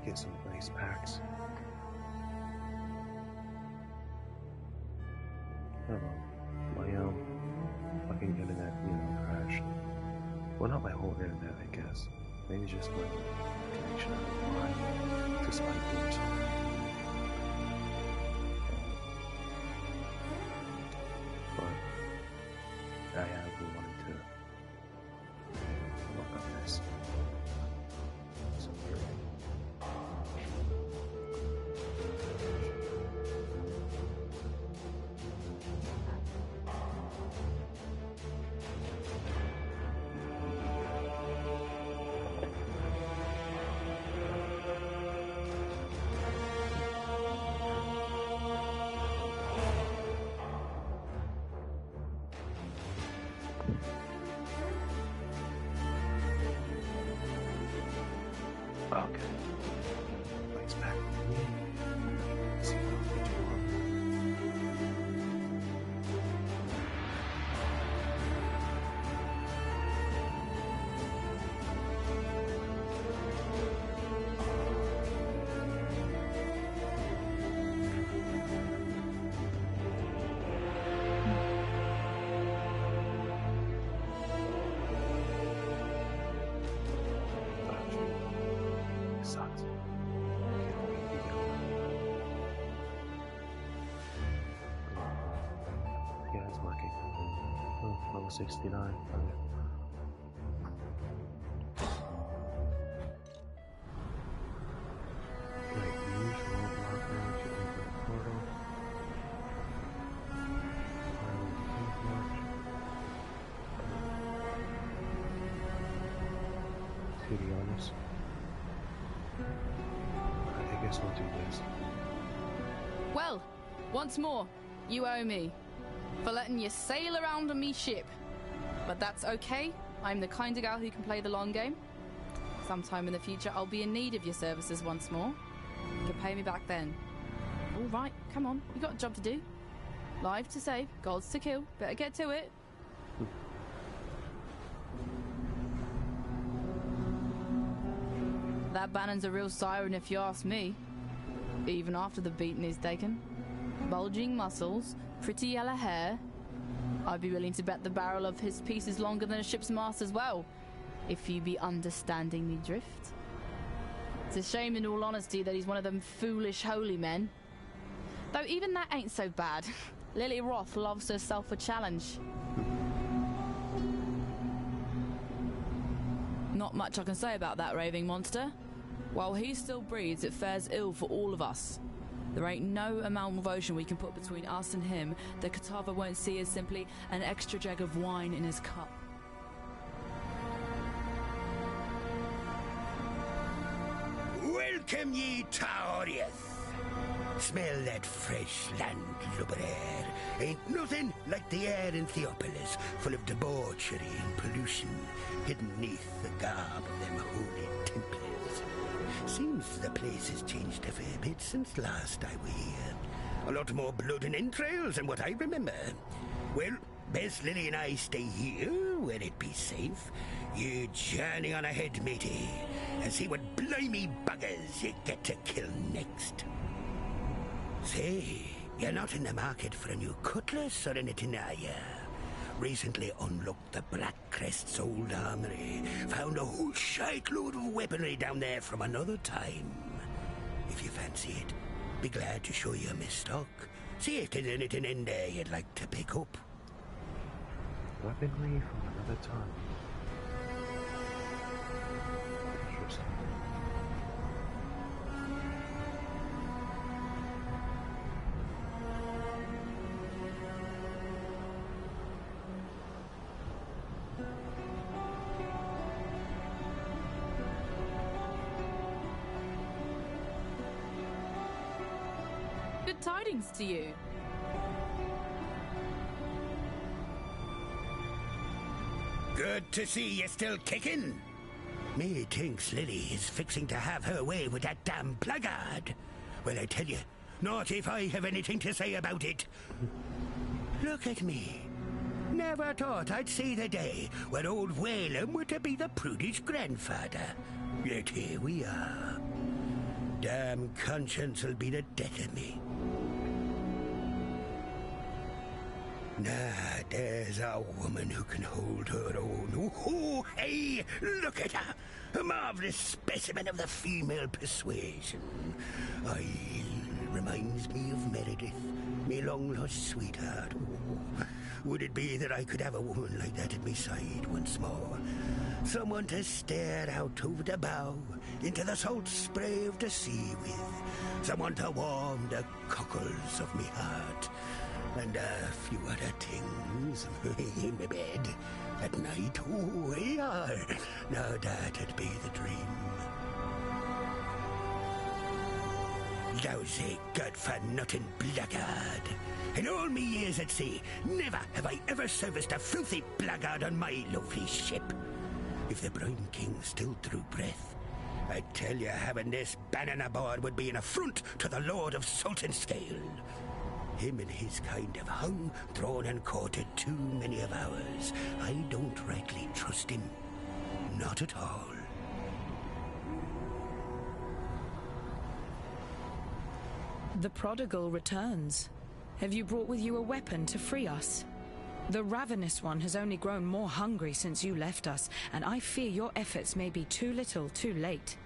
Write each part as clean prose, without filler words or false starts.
get some nice packs. I don't know. My fucking internet, crashed. Well, not my whole internet, I guess. Maybe just my connection on Wi-Fi to spike or something. But I have been wanting to work on this. So okay. Lights back. See how they do. Sucks. Yeah, it's working. Oh, level 69. Like, use road marker to enter the portal. To be honest, I guess we'll do this. Well, once more, you owe me for letting you sail around on me ship. But that's okay. I'm the kind of gal who can play the long game. Sometime in the future, I'll be in need of your services once more. You can pay me back then. All right, come on. You got a job to do. Lives to save, gods to kill. Better get to it. That Bannon's a real siren if you ask me. Even after the beating is taken. Bulging muscles, pretty yellow hair. I'd be willing to bet the barrel of his piece is longer than a ship's mast as well, if you be understanding me drift. It's a shame in all honesty that he's one of them foolish holy men. Though even that ain't so bad. Lily Roth loves herself a challenge. Not much I can say about that raving monster. While he still breathes, it fares ill for all of us. There ain't no amount of ocean we can put between us and him that Katava won't see as simply an extra jug of wine in his cup. Welcome ye Tauriath. Smell that fresh land lubber air. Ain't nothing like the air in Theopolis, full of debauchery and pollution, hidden neath the garb of them holy Templars. Seems the place has changed a fair bit since last I were here. A lot more blood and entrails than what I remember. Well, best Lily and I stay here, where it be safe. You journey on ahead, matey, and see what blimey buggers you get to kill next. Say, you're not in the market for a new cutlass or anything, are you? Recently unlocked the Black Crest's old armory. Found a whole shite-load of weaponry down there from another time. If you fancy it, be glad to show you my stock. See if there's anything in there you'd like to pick up. Weaponry from another time. Interesting. Good tidings to you. Good to see you still kicking. Me thinks Lily is fixing to have her way with that damn blackguard. Well, I tell you, not if I have anything to say about it. Look at me. Never thought I'd see the day when old Whalem were to be the prudish grandfather. Yet here we are. Damn conscience will be the death of me. Nah, there's a woman who can hold her own. Oh, hey, look at her. A marvelous specimen of the female persuasion. Reminds me of Meredith, me long-lost sweetheart. Oh, would it be that I could have a woman like that at my side once more? Someone to stare out over the bow into the salt spray of the sea with. Someone to warm the cockles of me heart. And a few other things in my bed at night. Oh, yeah. Now that'd be the dream. Lousy, good-for-nothing blackguard. In all me years at sea, never have I ever serviced a filthy blackguard on my lovely ship. If the Brine King still drew breath, I tell you, having this Bannon aboard would be an affront to the Lord of Salt and Scale. Him and his kind have hung, drawn and courted too many of ours. I don't rightly trust him. Not at all. The prodigal returns. Have you brought with you a weapon to free us? The ravenous one has only grown more hungry since you left us, and I fear your efforts may be too little, too late.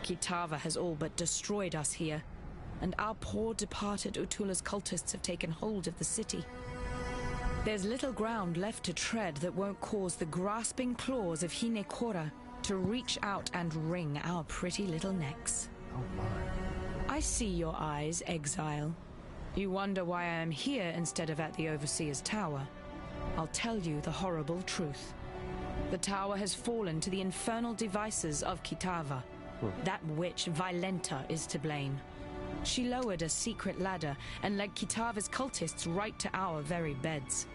Kitava has all but destroyed us here, and our poor departed Utula's cultists have taken hold of the city. There's little ground left to tread that won't cause the grasping claws of Hinekora to reach out and wring our pretty little necks. Oh my. I see your eyes, exile. You wonder why I am here instead of at the Overseer's Tower. I'll tell you the horrible truth. The tower has fallen to the infernal devices of Kitava. That witch, Vailenta, is to blame. She lowered a secret ladder and led Kitava's cultists right to our very beds.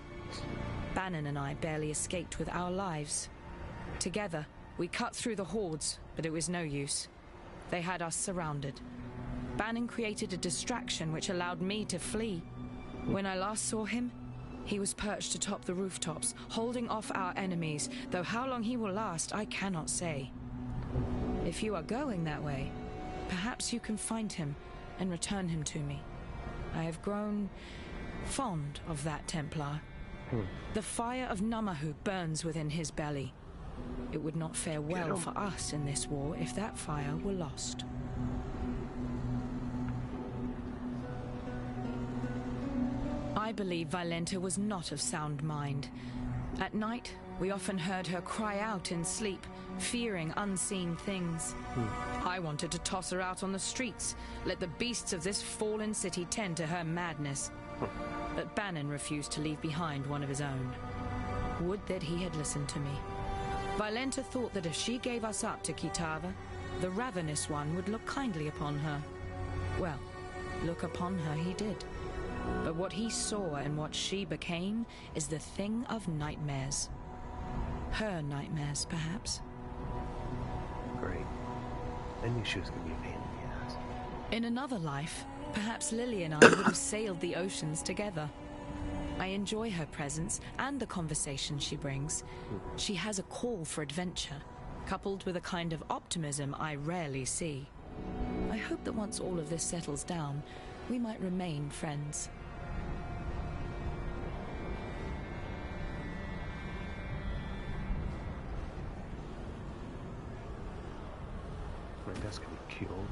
Bannon and I barely escaped with our lives. Together, we cut through the hordes, but it was no use. They had us surrounded. Bannon created a distraction which allowed me to flee. When I last saw him, he was perched atop the rooftops, holding off our enemies, though how long he will last, I cannot say. If you are going that way, perhaps you can find him and return him to me. I have grown fond of that Templar. The fire of Namahu burns within his belly. It would not fare well for us in this war if that fire were lost. I believe Vailenta was not of sound mind. At night, we often heard her cry out in sleep, fearing unseen things. I wanted to toss her out on the streets, let the beasts of this fallen city tend to her madness. But Bannon refused to leave behind one of his own. Would that he had listened to me. Vailenta thought that if she gave us up to Kitava, the ravenous one would look kindly upon her. Well, look upon her he did. But what he saw and what she became is the thing of nightmares. Her nightmares, perhaps. Great. I knew she was going to be a pain in the ass. In another life, perhaps Lily and I would have sailed the oceans together. I enjoy her presence and the conversation she brings. She has a call for adventure, coupled with a kind of optimism I rarely see. I hope that once all of this settles down, we might remain friends. My desk can be killed.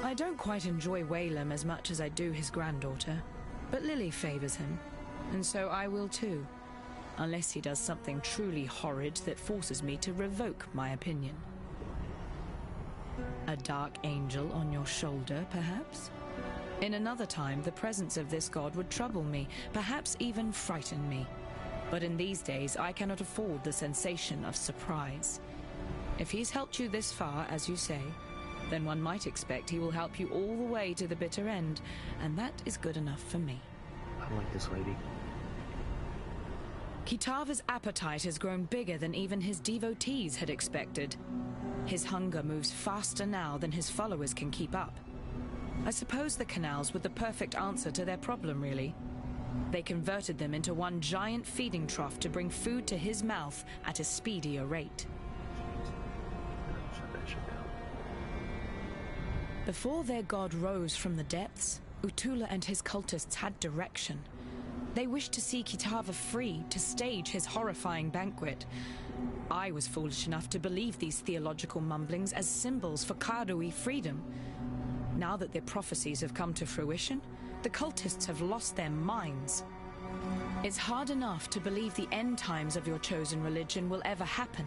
I don't quite enjoy Whalem as much as I do his granddaughter, but Lily favors him, and so I will too, unless he does something truly horrid that forces me to revoke my opinion. A dark angel on your shoulder, perhaps? In another time, the presence of this god would trouble me, perhaps even frighten me. But in these days, I cannot afford the sensation of surprise. If he's helped you this far, as you say, then one might expect he will help you all the way to the bitter end, and that is good enough for me. I like this lady. Kitava's appetite has grown bigger than even his devotees had expected. His hunger moves faster now than his followers can keep up. I suppose the canals were the perfect answer to their problem, really. They converted them into one giant feeding trough to bring food to his mouth at a speedier rate. Shut that shit down. Before their god rose from the depths, Utula and his cultists had direction. They wished to see Kitava free to stage his horrifying banquet. I was foolish enough to believe these theological mumblings as symbols for Karui freedom. Now that their prophecies have come to fruition, the cultists have lost their minds. It's hard enough to believe the end times of your chosen religion will ever happen,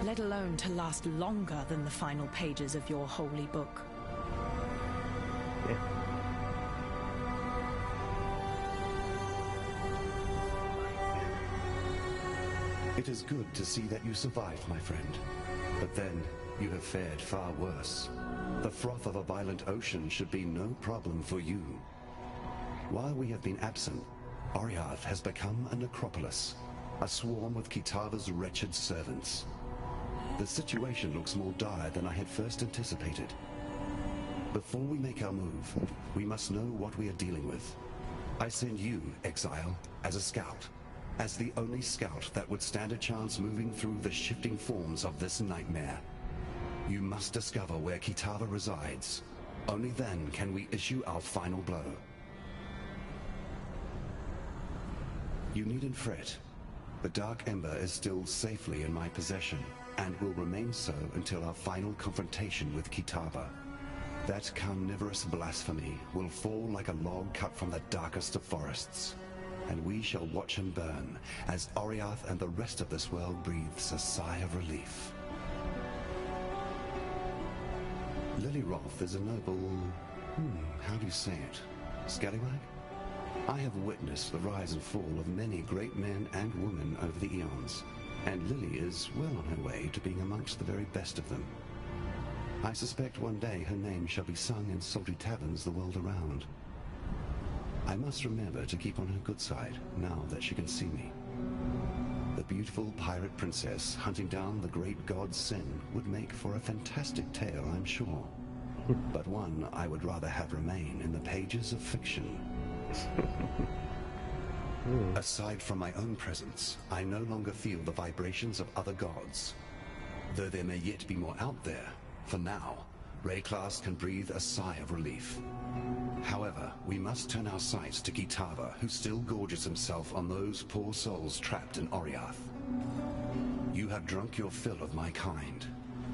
let alone to last longer than the final pages of your holy book. Yeah. It is good to see that you survived, my friend. But then, you have fared far worse. The froth of a violent ocean should be no problem for you. While we have been absent, Oriath has become a necropolis, a swarm of Kitava's wretched servants. The situation looks more dire than I had first anticipated. Before we make our move, we must know what we are dealing with. I send you, Exile, as a scout. As the only scout that would stand a chance moving through the shifting forms of this nightmare. You must discover where Kitava resides. Only then can we issue our final blow. You needn't fret. The Dark Ember is still safely in my possession, and will remain so until our final confrontation with Kitava. That carnivorous blasphemy will fall like a log cut from the darkest of forests. And we shall watch him burn, as Oriath and the rest of this world breathes a sigh of relief. Lily-Roth is a noble... how do you say it? Scallywag? I have witnessed the rise and fall of many great men and women over the eons, and Lily is well on her way to being amongst the very best of them. I suspect one day her name shall be sung in salty taverns the world around. I must remember to keep on her good side, now that she can see me. The beautiful pirate princess hunting down the great god Sin would make for a fantastic tale, I'm sure. But one I would rather have remain in the pages of fiction. Aside from my own presence, I no longer feel the vibrations of other gods. Though there may yet be more out there, for now, Rayclass can breathe a sigh of relief. However, we must turn our sights to Kitava, who still gorges himself on those poor souls trapped in Oriath. You have drunk your fill of my kind.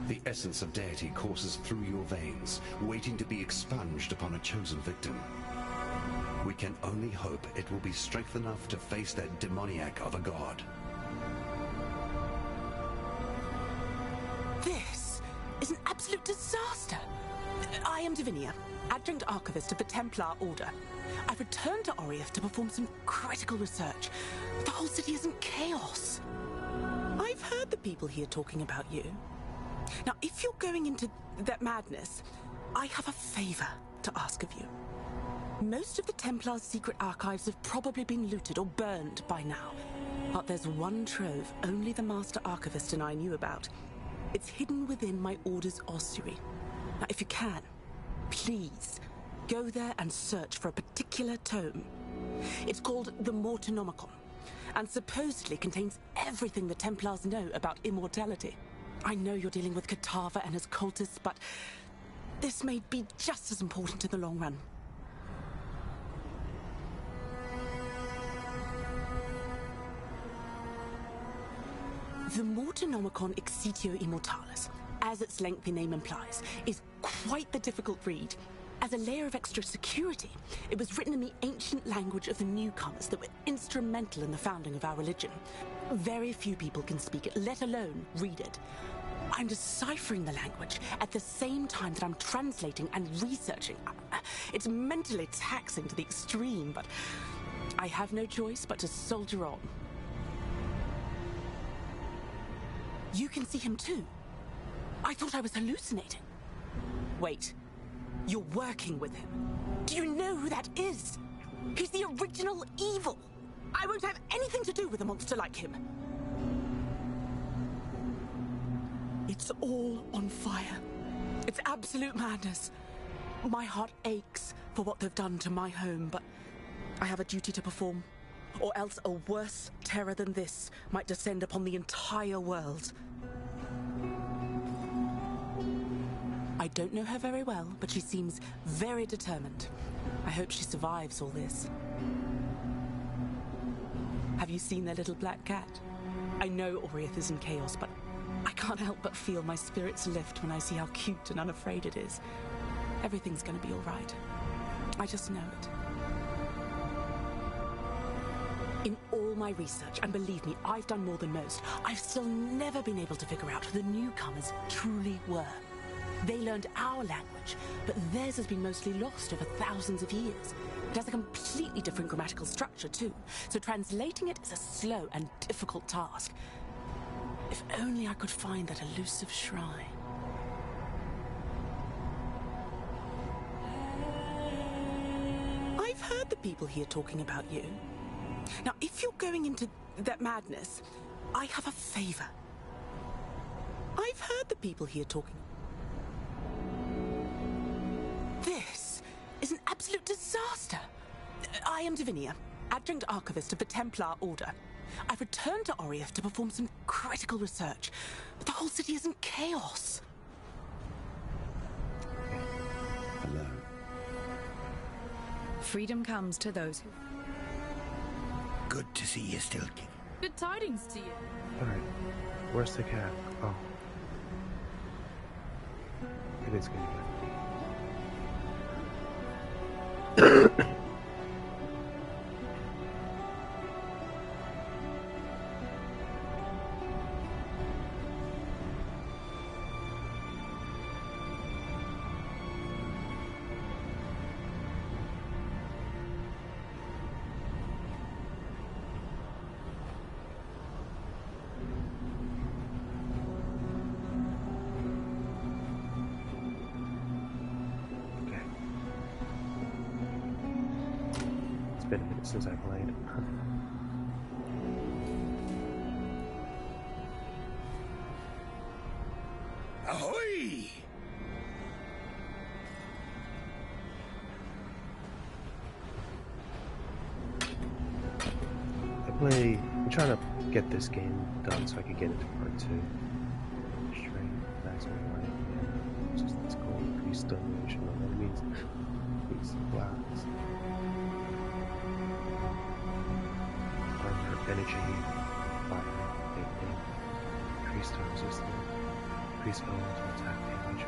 The essence of deity courses through your veins, waiting to be expunged upon a chosen victim. We can only hope it will be strength enough to face that demoniac of a god. This is an absolute disaster. I am Divinia, Adjunct Archivist of the Templar Order. I've returned to Oriath to perform some critical research. The whole city is in chaos. I've heard the people here talking about you. Now, if you're going into that madness, I have a favor to ask of you. Most of the Templar's secret archives have probably been looted or burned by now. But there's one trove only the Master Archivist and I knew about. It's hidden within my Order's ossuary. Now, if you can, please, go there and search for a particular tome. It's called the Mortonomicon, and supposedly contains everything the Templars know about immortality. I know you're dealing with Kitava and his cultists, but this may be just as important in the long run. The Mortonomicon Exitio Immortalis, as its lengthy name implies, is quite the difficult read. As a layer of extra security, it was written in the ancient language of the newcomers that were instrumental in the founding of our religion. Very few people can speak it, let alone read it. I'm deciphering the language at the same time that I'm translating and researching. It's mentally taxing to the extreme, but I have no choice but to soldier on. You can see him too. I thought I was hallucinating. Wait, you're working with him. Do you know who that is? He's the original evil. I won't have anything to do with a monster like him. It's all on fire. It's absolute madness. My heart aches for what they've done to my home, but I have a duty to perform. Or else a worse terror than this might descend upon the entire world. I don't know her very well, but she seems very determined. I hope she survives all this. Have you seen their little black cat? I know Oriath is in chaos, but I can't help but feel my spirits lift when I see how cute and unafraid it is. Everything's gonna be all right. I just know it. In all my research, and believe me, I've done more than most, I've still never been able to figure out who the newcomers truly were. They learned our language, but theirs has been mostly lost over thousands of years. It has a completely different grammatical structure, too, so translating it is a slow and difficult task. If only I could find that elusive shrine. I've heard the people here talking about you. Now, if you're going into that madness, I have a favor. I've heard the people here talking. This is an absolute disaster. I am Divinia, Adjunct Archivist of the Templar Order. I've returned to Oriath to perform some critical research, but the whole city is in chaos. Hello. Freedom comes to those who... Good to see you still kicking. Good tidings to you. Alright. Where's the cat? Oh. It is gonna get. Been a minute since I played. Ahoy! I'm trying to get this game done so I can get into part 2. Strength, maximum life, yeah. Just let's go increase domination on enemies. Increase blast. Energy, fire, lightning, increase time resistance, increase elemental attack damage.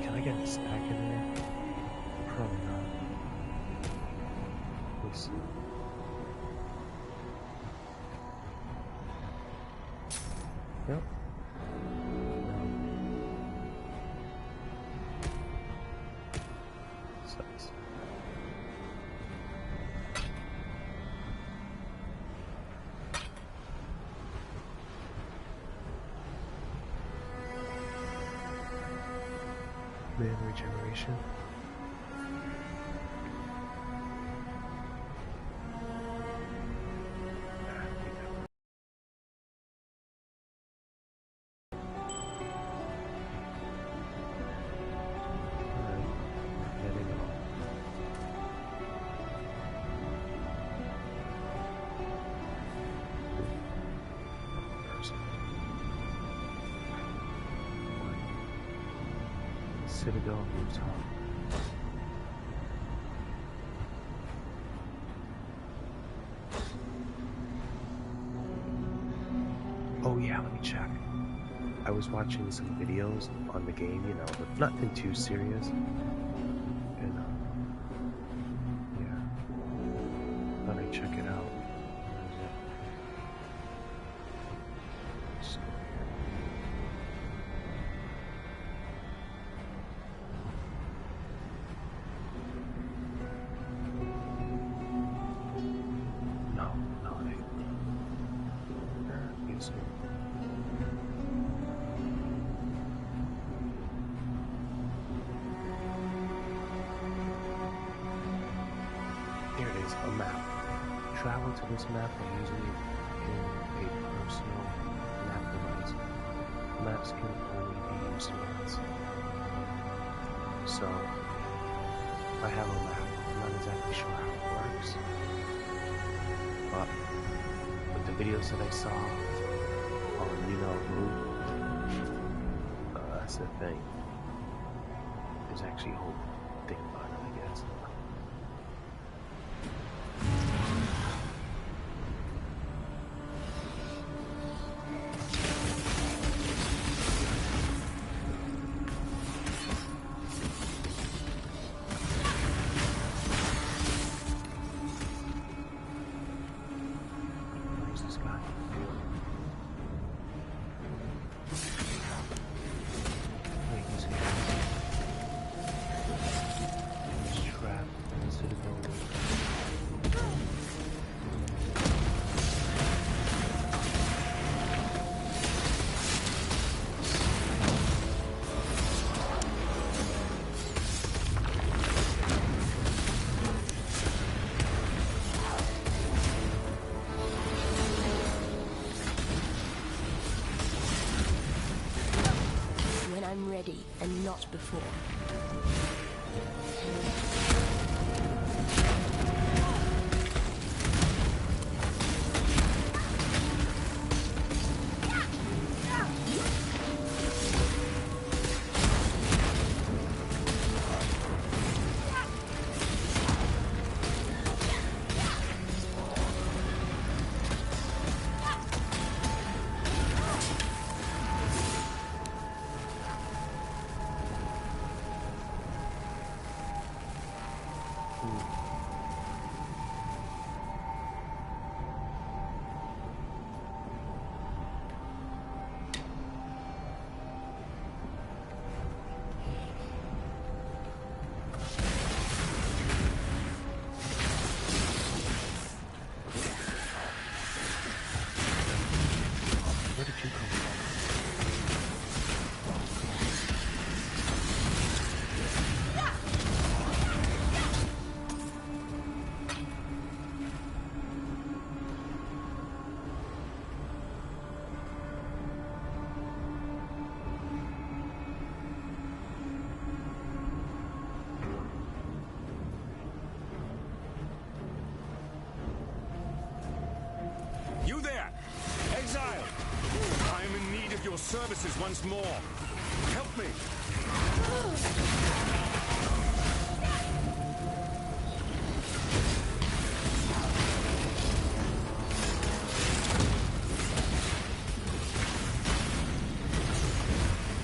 Can I get a stack in there? Probably not. We'll see. Yep. Sucks. Man regeneration. Citadel rooftop. Oh yeah, let me check. I was watching some videos on the game, you know, but nothing too serious. And yeah, thought I'd check it out. a map. Travel to this map by using it in a personal map device. Maps can only be used once. So, I have a map. I'm not exactly sure how it works. But with the videos that I saw on, that's the thing. There's actually a whole thing about it, I guess. Where's this guy? Wait, he's here. He's trapped in the citadel. When I'm ready, and not before. Where did you come from? You there! Exile! I am in need of your services once more. Help me!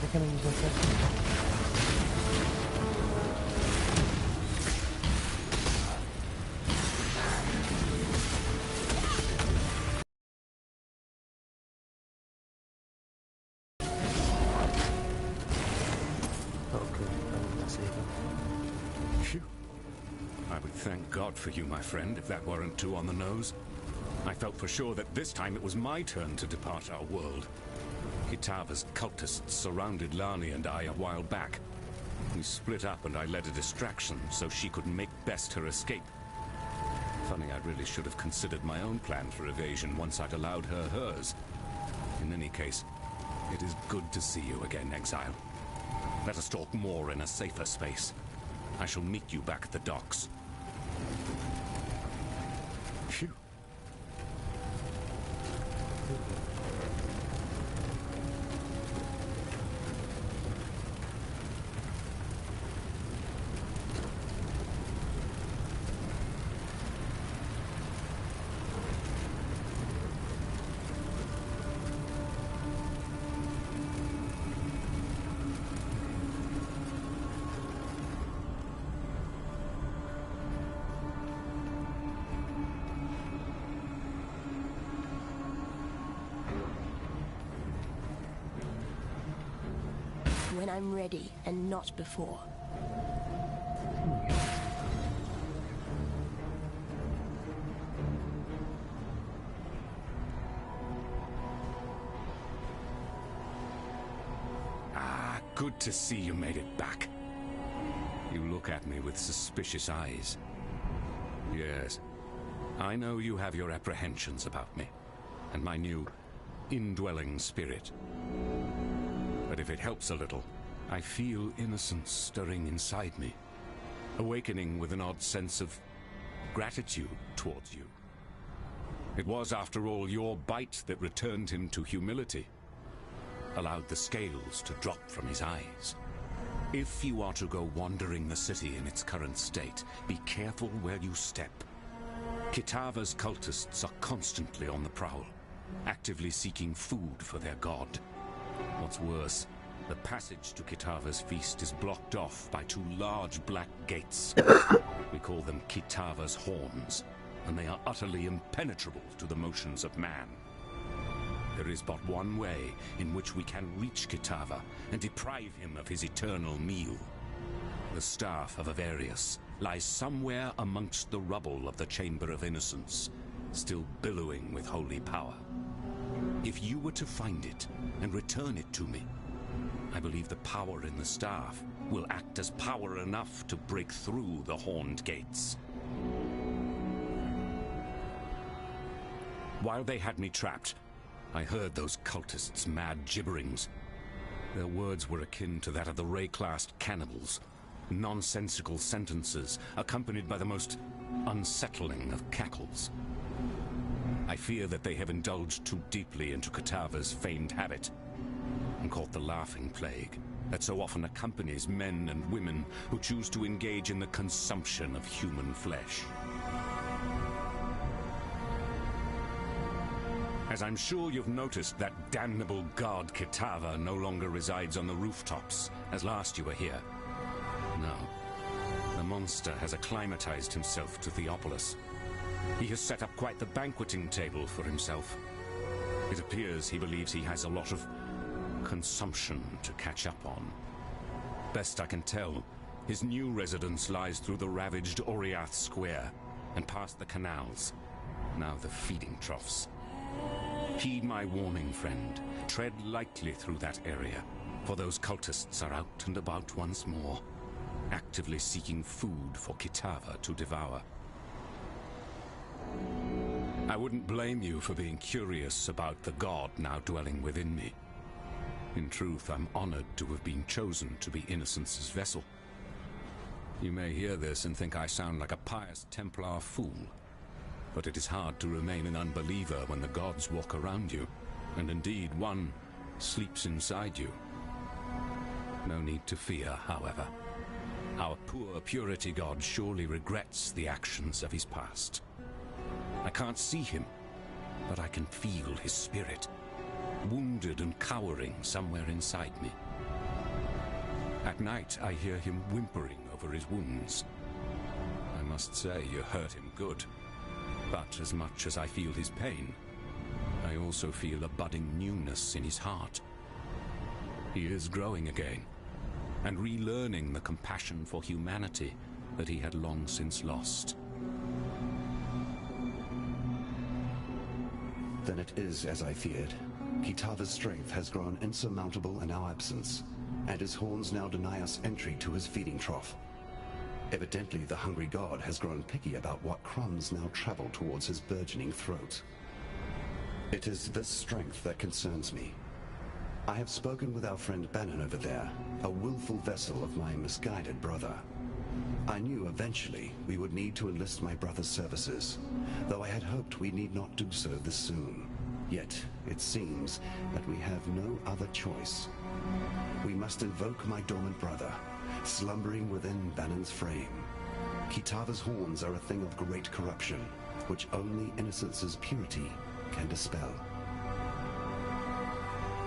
What can I use like that? Okay, I'm gonna save him. Phew. I would thank God for you, my friend, if that weren't too on the nose. I felt for sure that this time it was my turn to depart our world. Kitava's cultists surrounded Lani and I a while back. We split up and I led a distraction so she could make best her escape. Funny, I really should have considered my own plan for evasion once I'd allowed her hers. In any case, it is good to see you again, Exile. Let us talk more in a safer space. I shall meet you back at the docks. Phew. When I'm ready, and not before. Ah, good to see you made it back. You look at me with suspicious eyes. Yes, I know you have your apprehensions about me, and my new indwelling spirit. But if it helps a little, I feel innocence stirring inside me, awakening with an odd sense of gratitude towards you. It was, after all, your bite that returned him to humility, allowed the scales to drop from his eyes. If you are to go wandering the city in its current state, be careful where you step. Kitava's cultists are constantly on the prowl, actively seeking food for their god. What's worse, the passage to Kitava's feast is blocked off by two large black gates. We call them Kitava's horns, and they are utterly impenetrable to the motions of man. There is but one way in which we can reach Kitava and deprive him of his eternal meal. The staff of Avarius lies somewhere amongst the rubble of the Chamber of Innocence, still billowing with holy power. If you were to find it and return it to me, I believe the power in the staff will act as power enough to break through the horned gates. While they had me trapped, I heard those cultists' mad gibberings. Their words were akin to that of the Ray-classed cannibals, nonsensical sentences accompanied by the most unsettling of cackles. I fear that they have indulged too deeply into Kitava's famed habit and caught the laughing plague that so often accompanies men and women who choose to engage in the consumption of human flesh. As I'm sure you've noticed, that damnable god Kitava no longer resides on the rooftops, as last you were here. No. The monster has acclimatized himself to Theopolis. He has set up quite the banqueting table for himself. It appears he believes he has a lot of consumption to catch up on. Best I can tell, his new residence lies through the ravaged Oriath Square and past the canals, now the feeding troughs. Heed my warning, friend. Tread lightly through that area, for those cultists are out and about once more, actively seeking food for Kitava to devour. I wouldn't blame you for being curious about the god now dwelling within me. In truth, I'm honored to have been chosen to be Innocence's vessel. You may hear this and think I sound like a pious Templar fool, but it is hard to remain an unbeliever when the gods walk around you, and indeed one sleeps inside you. No need to fear, however. Our poor purity god surely regrets the actions of his past. I can't see him, but I can feel his spirit, wounded and cowering somewhere inside me. At night, I hear him whimpering over his wounds. I must say, you hurt him good. But as much as I feel his pain, I also feel a budding newness in his heart. He is growing again, and relearning the compassion for humanity that he had long since lost. Then it is as I feared. Kitava's strength has grown insurmountable in our absence, and his horns now deny us entry to his feeding trough. Evidently, the hungry god has grown picky about what crumbs now travel towards his burgeoning throat. It is this strength that concerns me. I have spoken with our friend Bannon over there, a willful vessel of my misguided brother. I knew eventually we would need to enlist my brother's services, though I had hoped we need not do so this soon. Yet, it seems that we have no other choice. We must invoke my dormant brother, slumbering within Bannon's frame. Kitava's horns are a thing of great corruption, which only Innocence's purity can dispel.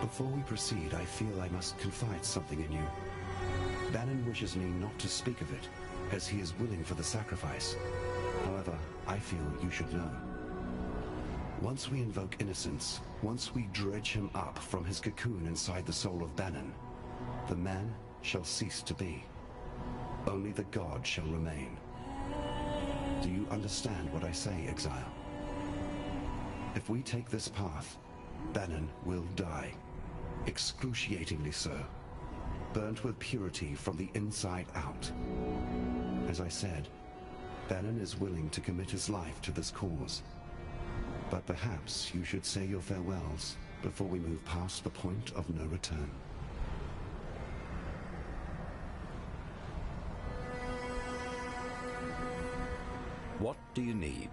Before we proceed, I feel I must confide something in you. Bannon wishes me not to speak of it, as he is willing for the sacrifice. However, I feel you should know. Once we invoke Innocence, once we dredge him up from his cocoon inside the soul of Bannon, the man shall cease to be. Only the god shall remain. Do you understand what I say, Exile? If we take this path, Bannon will die. Excruciatingly so. Burnt with purity from the inside out. As I said, Bannon is willing to commit his life to this cause. But perhaps you should say your farewells before we move past the point of no return. What do you need?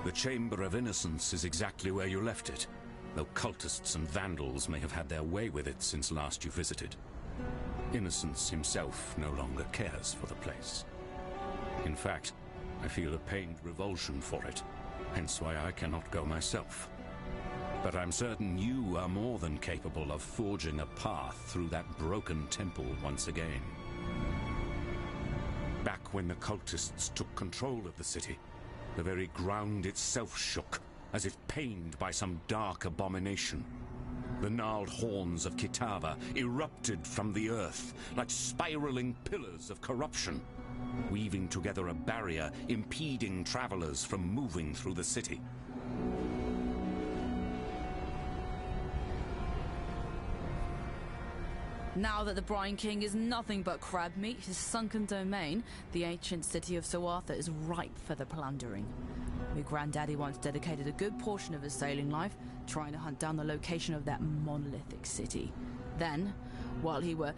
The Chamber of Innocence is exactly where you left it, though cultists and vandals may have had their way with it since last you visited. Innocence himself no longer cares for the place. In fact, I feel a pained revulsion for it, hence why I cannot go myself. But I'm certain you are more than capable of forging a path through that broken temple once again. Back when the cultists took control of the city, the very ground itself shook, as if pained by some dark abomination. The gnarled horns of Kitava erupted from the earth like spiraling pillars of corruption, weaving together a barrier impeding travelers from moving through the city. Now that the Brine King is nothing but crab meat, his sunken domain, the ancient city of Soartha, is ripe for the plundering. My granddaddy once dedicated a good portion of his sailing life trying to hunt down the location of that monolithic city. Then, while he were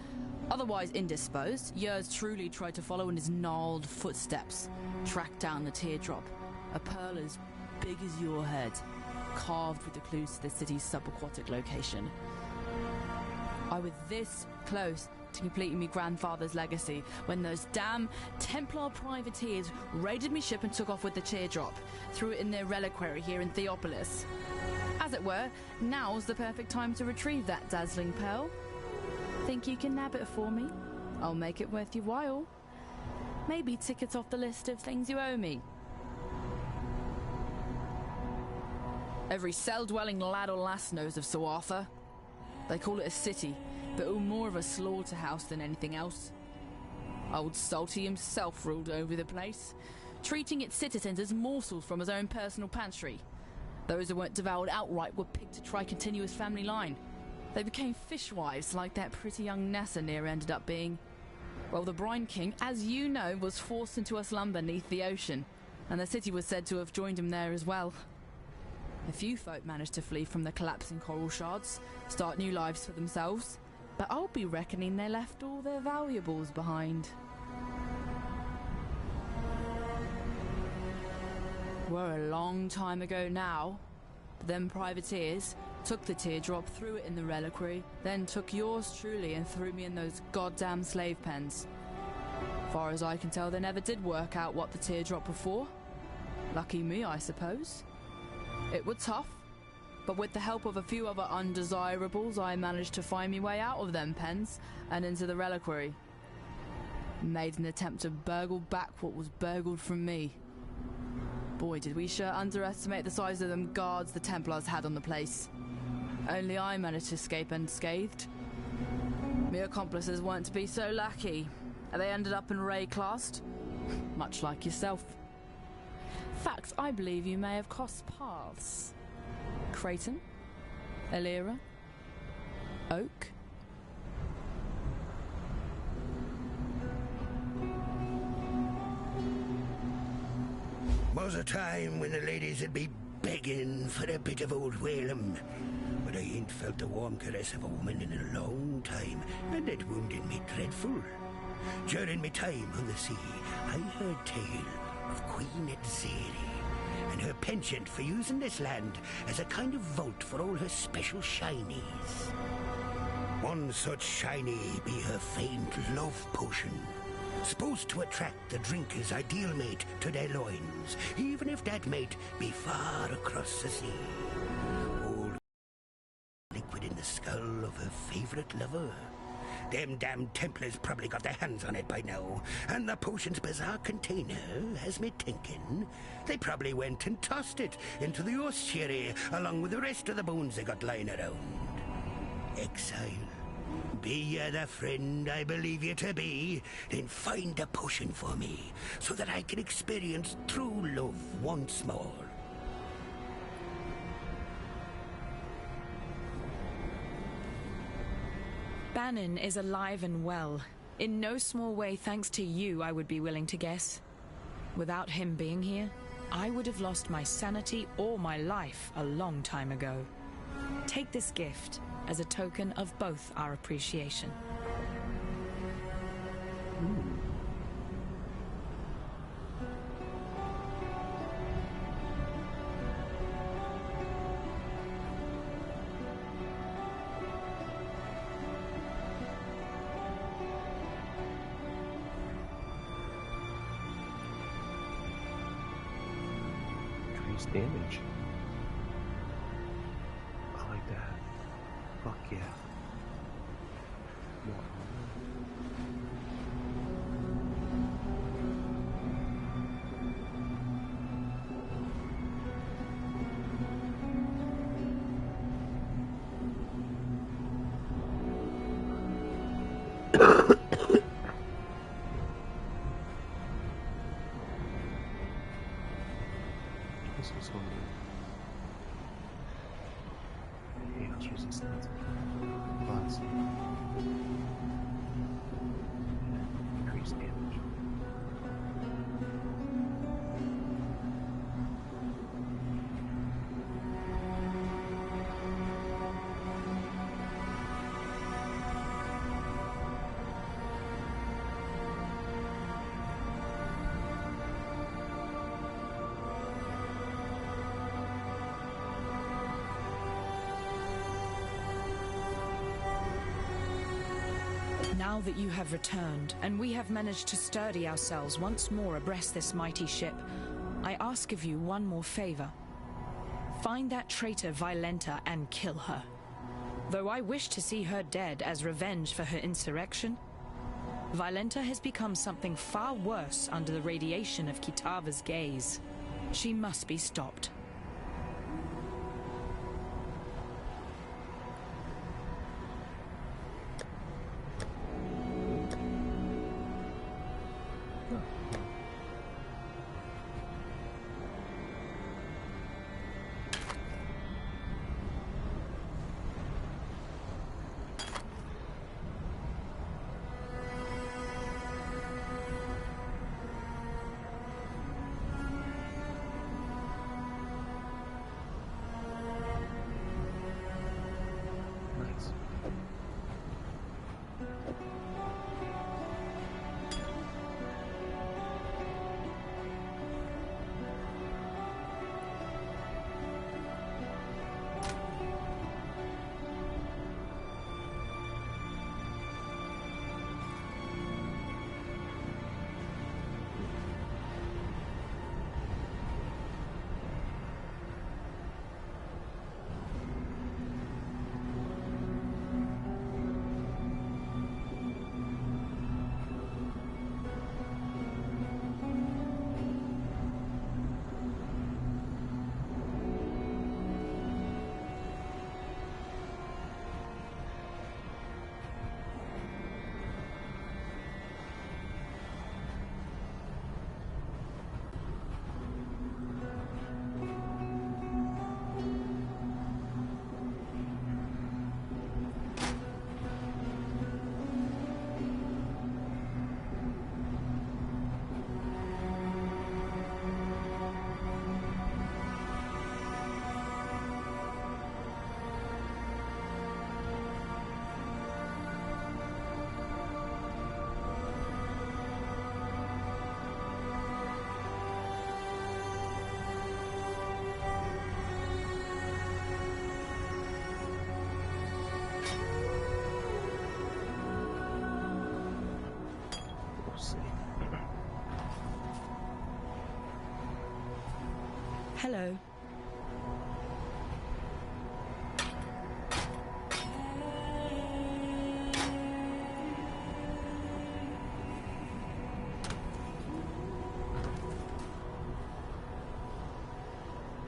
otherwise indisposed, yours truly tried to follow in his gnarled footsteps, track down the teardrop, a pearl as big as your head, carved with the clues to the city's subaquatic location. I was this close to completing my grandfather's legacy when those damn Templar privateers raided me ship and took off with the teardrop, threw it in their reliquary here in Theopolis. As it were, now's the perfect time to retrieve that dazzling pearl. Think you can nab it for me? I'll make it worth your while. Maybe tick it off the list of things you owe me. Every cell-dwelling lad or lass knows of Soartha. They call it a city, but more of a slaughterhouse than anything else. Old Salty himself ruled over the place, treating its citizens as morsels from his own personal pantry. Those who weren't devoured outright were picked to try continuous family line. They became fishwives like that pretty young Nessa near ended up being. Well, the Brine King, as you know, was forced into a slumber beneath the ocean, and the city was said to have joined him there as well. A few folk managed to flee from the collapsing coral shards, start new lives for themselves, but I'll be reckoning they left all their valuables behind. We're a long time ago now, but them privateers took the teardrop, threw it in the reliquary, then took yours truly and threw me in those goddamn slave pens. Far as I can tell, they never did work out what the teardrop were for. Lucky me, I suppose. It was tough, but with the help of a few other undesirables, I managed to find me way out of them pens and into the reliquary. Made an attempt to burgle back what was burgled from me. Boy, did we sure underestimate the size of them guards the Templars had on the place. Only I managed to escape unscathed. My accomplices weren't to be so lucky. They ended up in Ray-classed, much like yourself. Fact, I believe you may have crossed paths. Creighton? Elira? Oak? Was a time when the ladies would be begging for a bit of old Whalem, but I ain't felt the warm caress of a woman in a long time, and it wounded me dreadful. During my time on the sea, I heard tale of Queen Edzeri and her penchant for using this land as a kind of vault for all her special shinies. One such shiny be her famed love potion, supposed to attract the drinker's ideal mate to their loins, even if that mate be far across the sea. Old liquid in the skull of her favorite lover. Them damn Templars probably got their hands on it by now, and the potion's bizarre container has me thinking they probably went and tossed it into the ossuary along with the rest of the bones they got lying around. Exile, be you the friend I believe you to be, then find a potion for me so that I can experience true love once more. Bannon is alive and well, In no small way thanks to you, I would be willing to guess. Without him being here, I would have lost my sanity or my life a long time ago. Take this gift as a token of both our appreciation. Increased damage. I like that. Fuck yeah. More this was one chaos resistance. Plus increased damage. Now that you have returned, and we have managed to sturdy ourselves once more abreast this mighty ship, I ask of you one more favor. Find that traitor Violenta and kill her. Though I wish to see her dead as revenge for her insurrection, Violenta has become something far worse under the radiation of Kitava's gaze. She must be stopped. Nice. We'll see. Hello.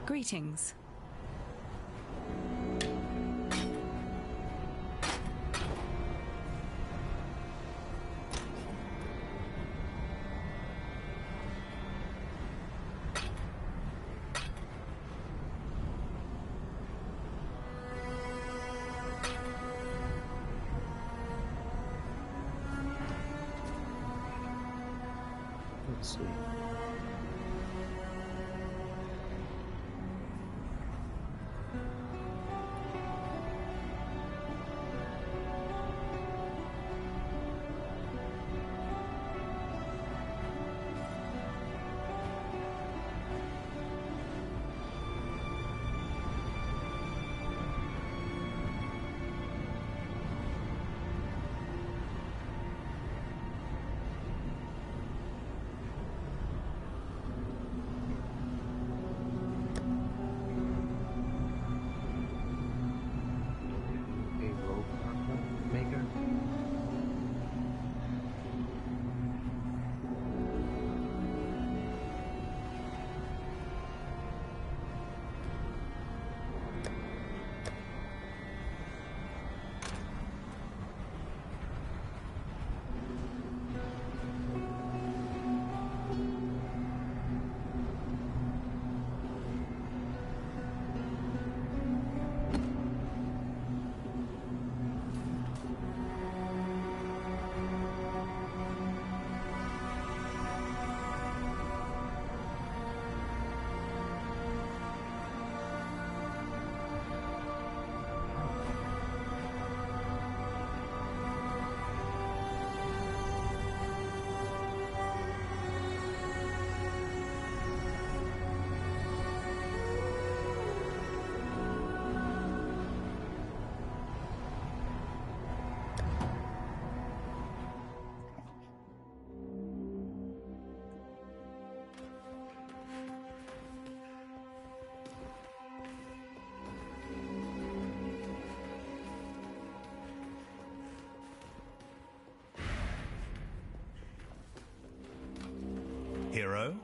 Greetings. Let's see. A rope maker. Hero?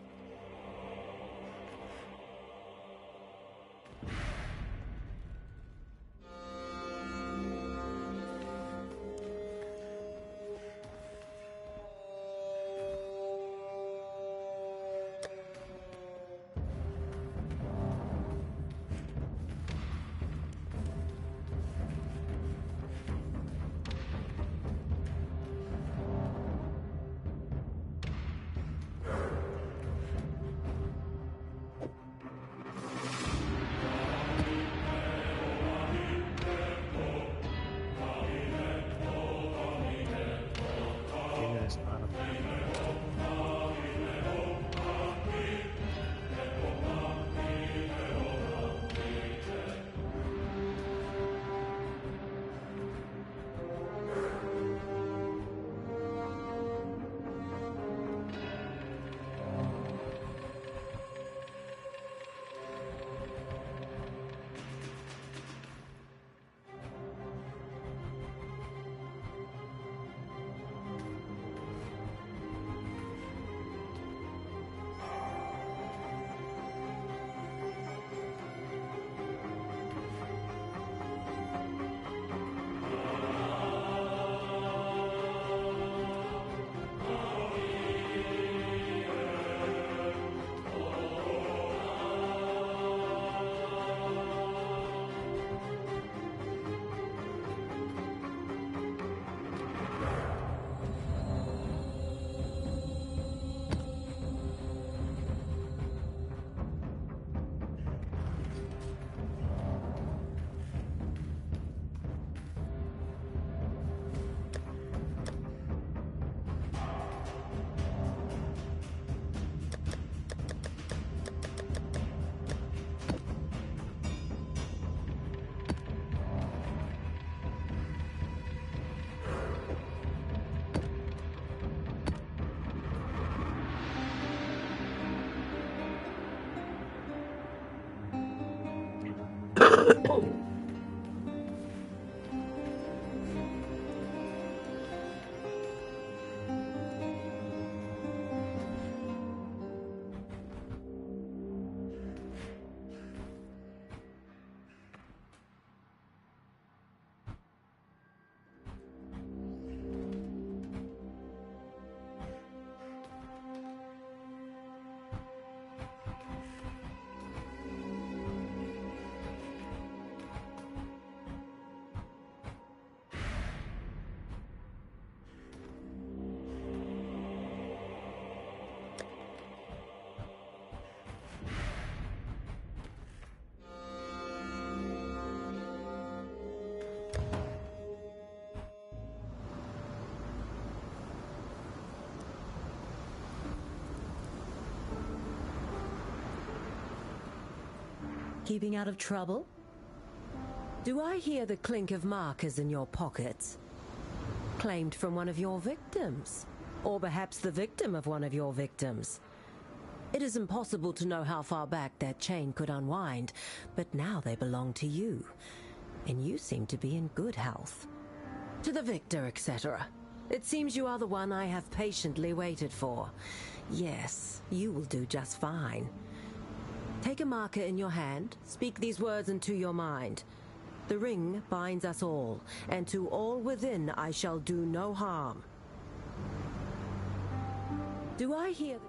Keeping out of trouble? Do I hear the clink of markers in your pockets? Claimed from one of your victims? Or perhaps the victim of one of your victims? It is impossible to know how far back that chain could unwind, but now they belong to you, and you seem to be in good health. To the victor, etc. It seems you are the one I have patiently waited for. Yes, you will do just fine. Take a marker in your hand, speak these words into your mind. The ring binds us all, and to all within I shall do no harm. Do I hear the...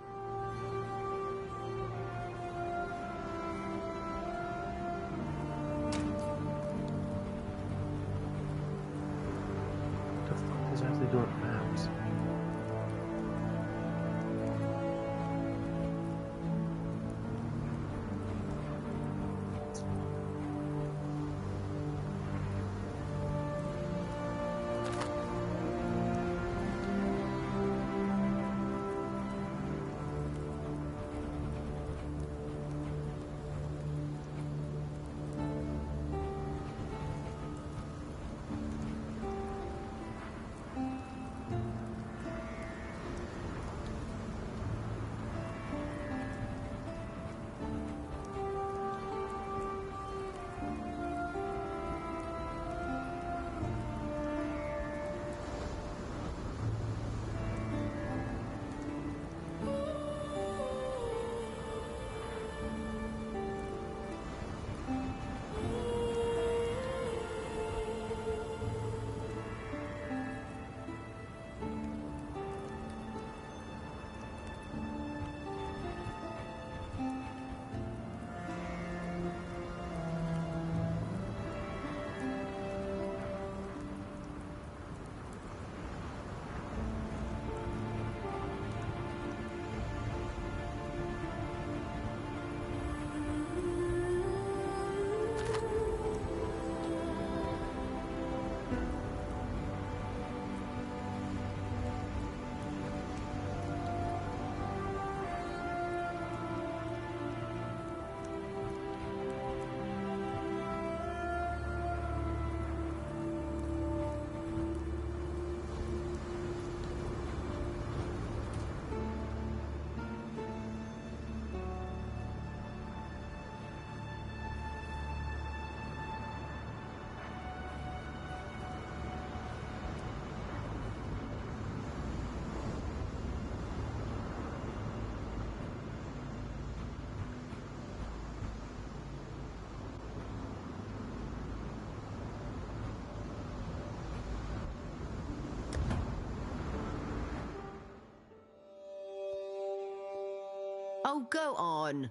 What the fuck does that have to do with maps? Oh, go on.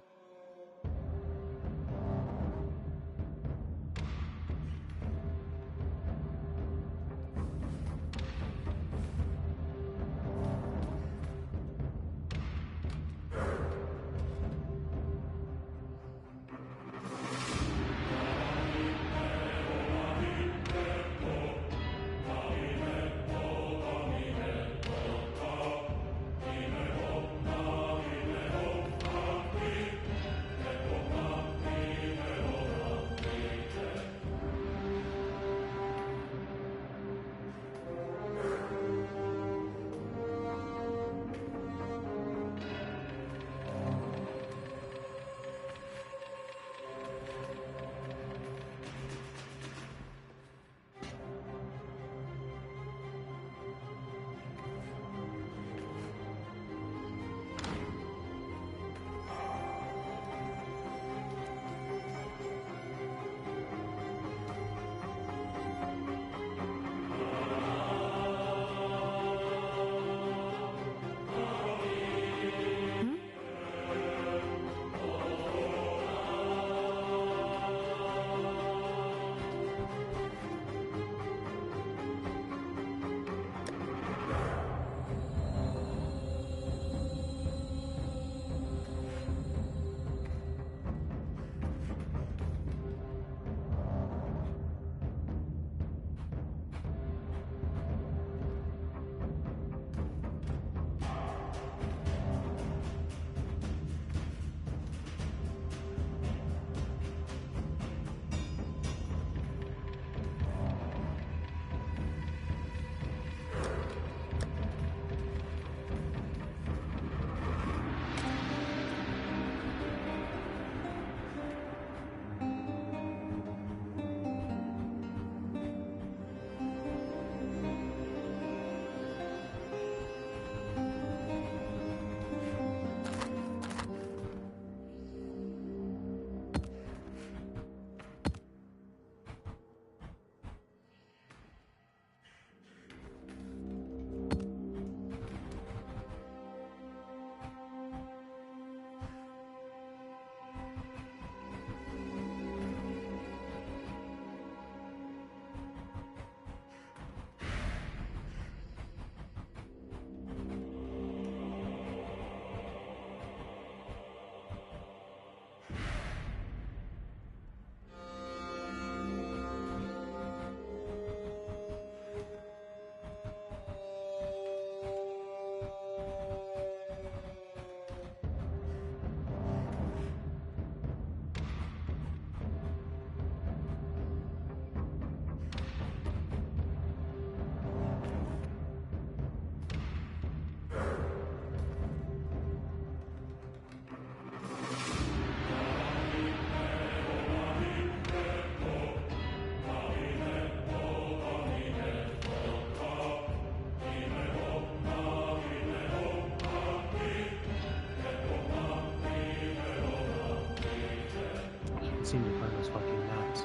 can't seem to find those fucking maps.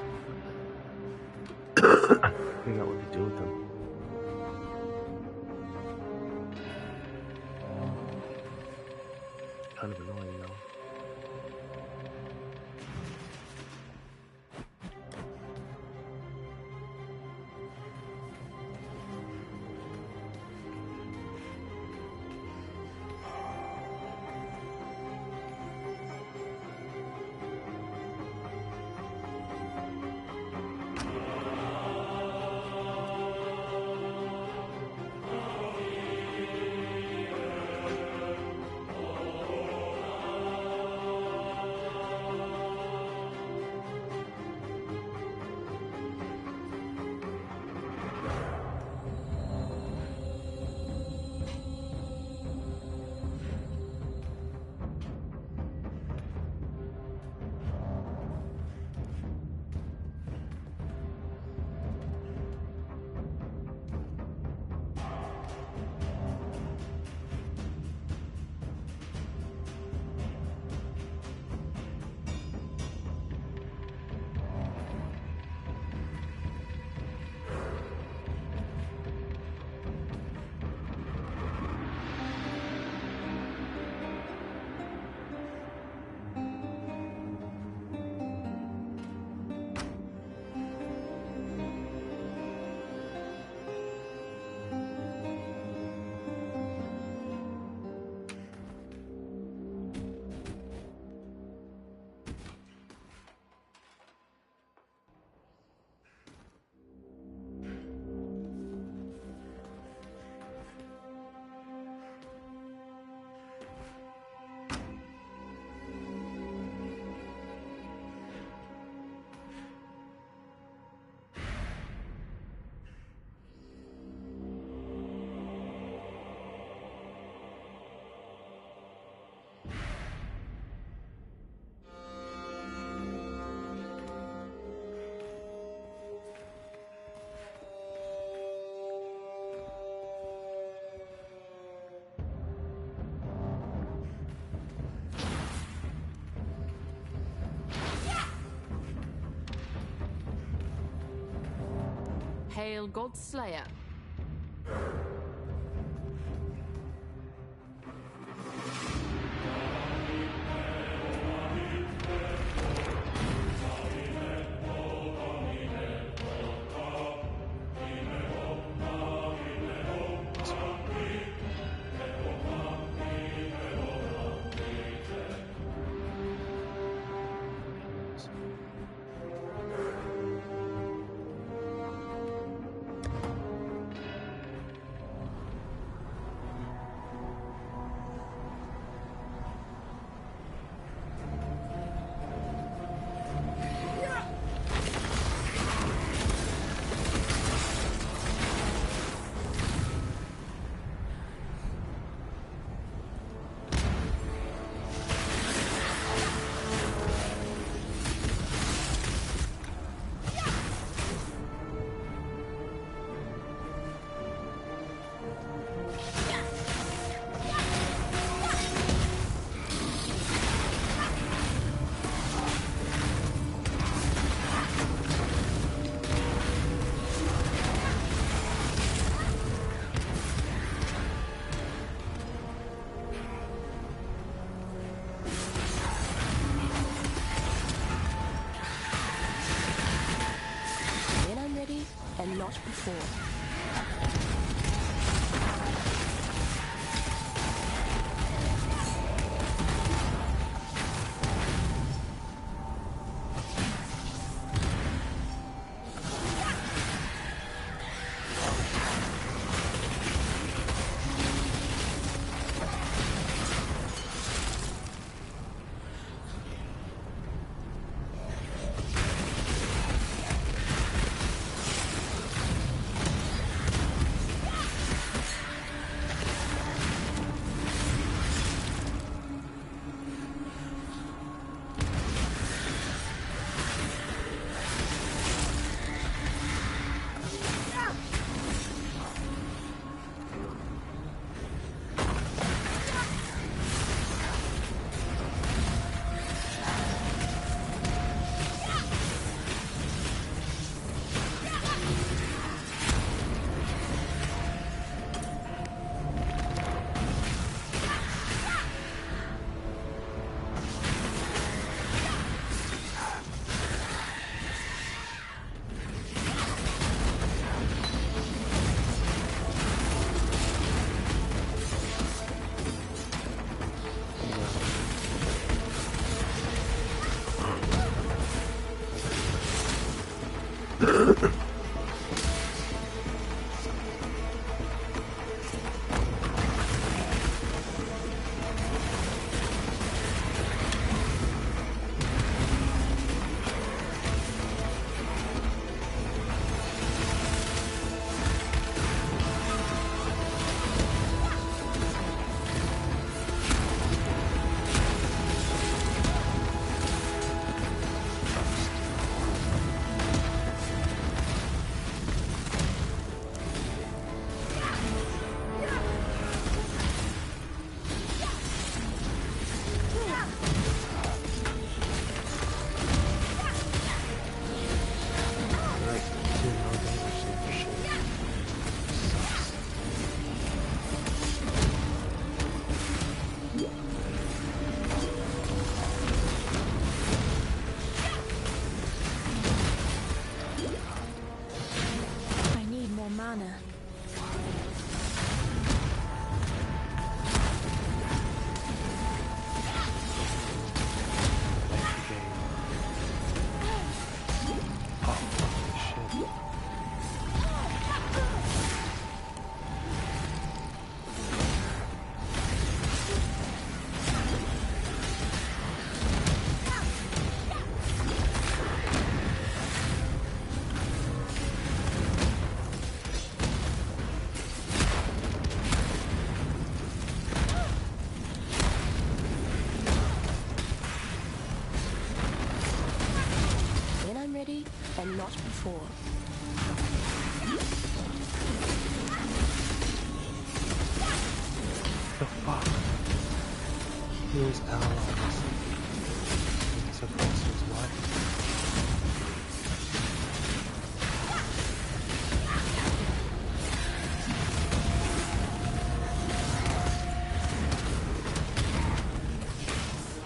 Figure out what to do with them. Kind of annoying though. Hail Godslayer. And not before. not before. The fuck? Here's allies. It's a monster's life.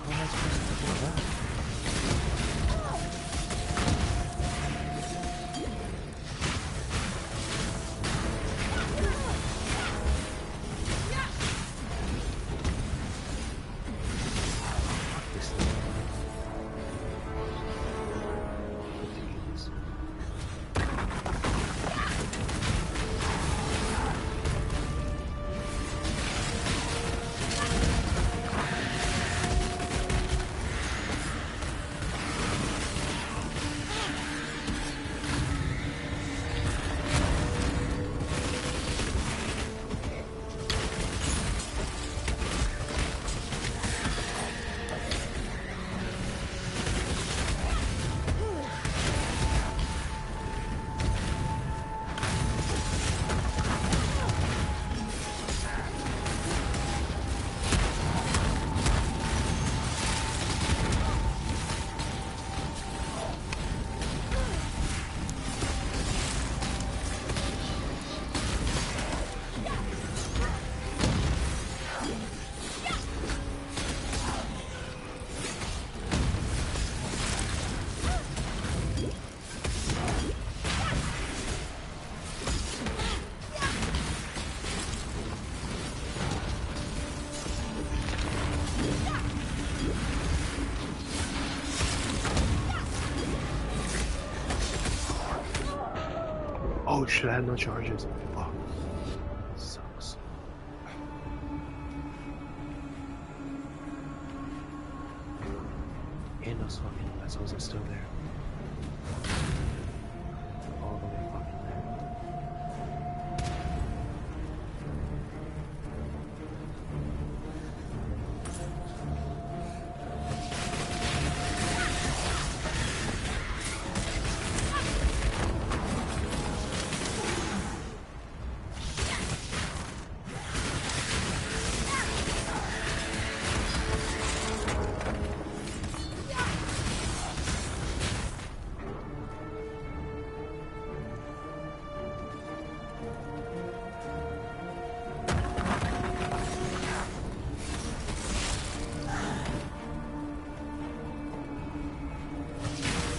How am I supposed to do that? Fuck this thing. Jeez. Oh shit, I had no charges. Fuck. Sucks. And those fucking vessels are still there. All the way fucking there.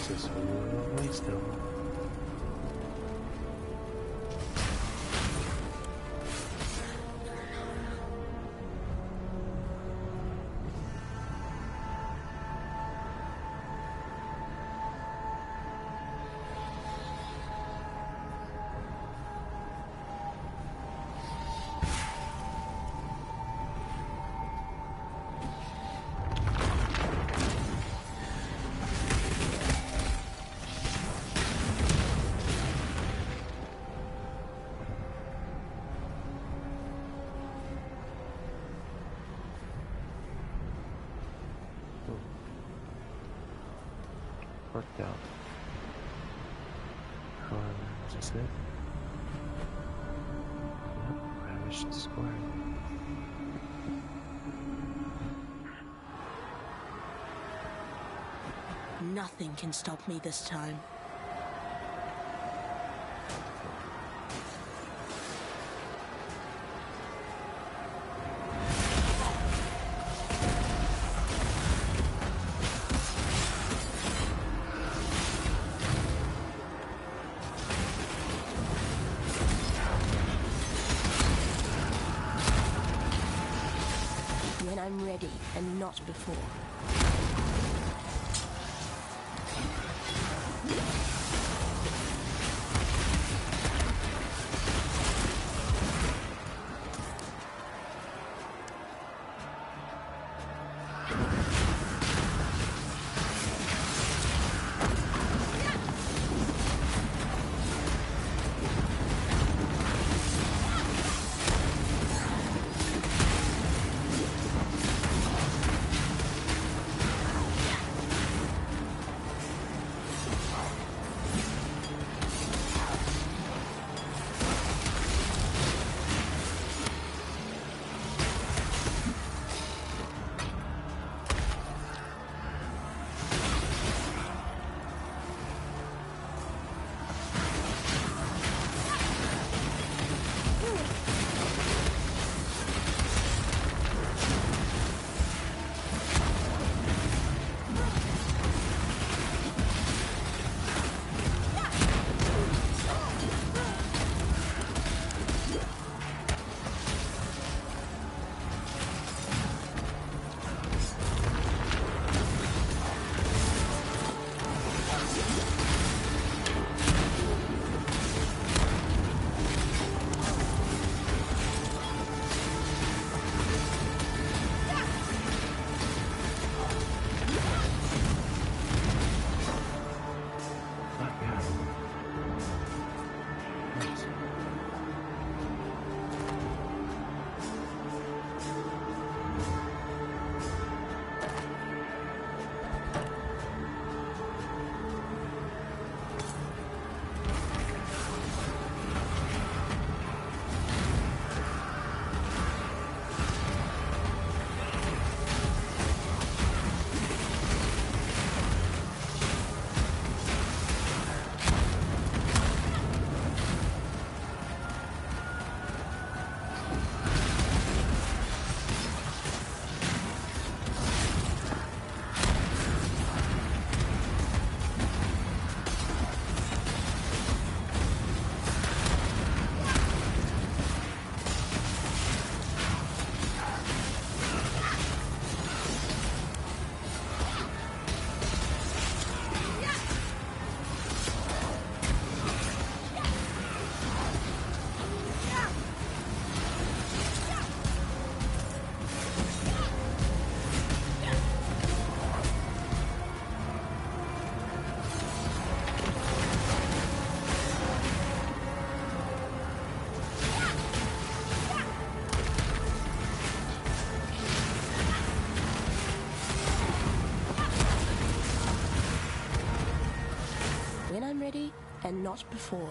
This is really still. Worked out. Is this it? Yep, ravaged square. Nothing can stop me this time. When I'm ready and not before. ready and not before.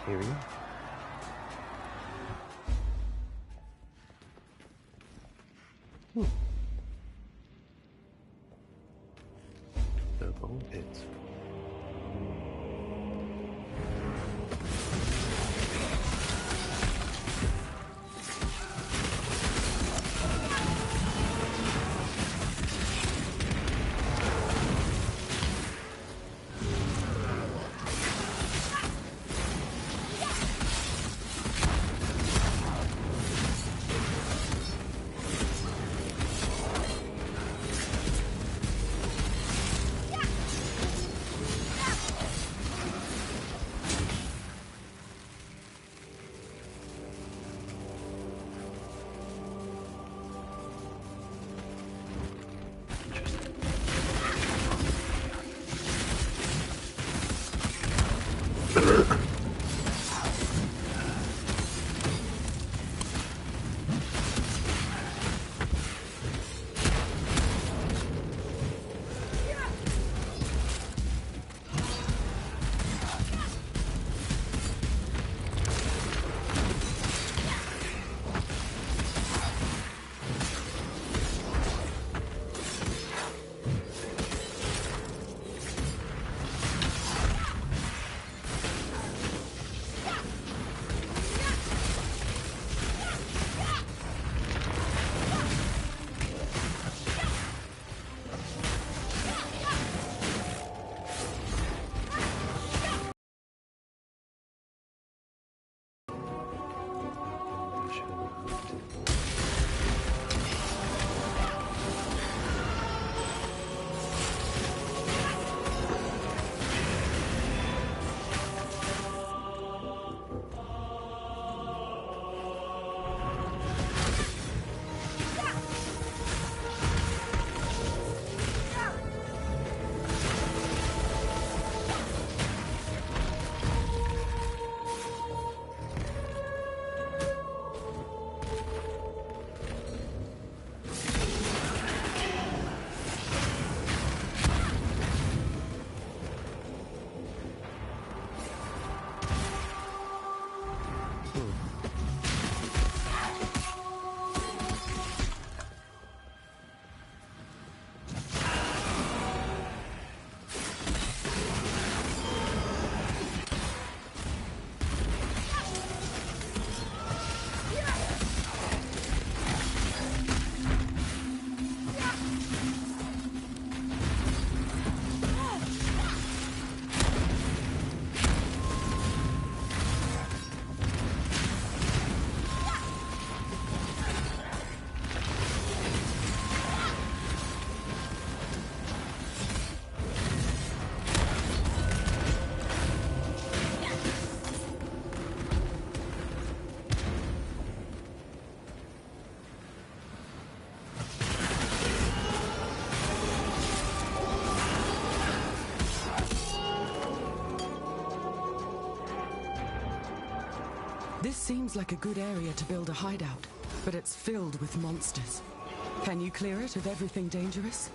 Here we go. The bone pits. This seems like a good area to build a hideout, but it's filled with monsters. Can you clear it of everything dangerous?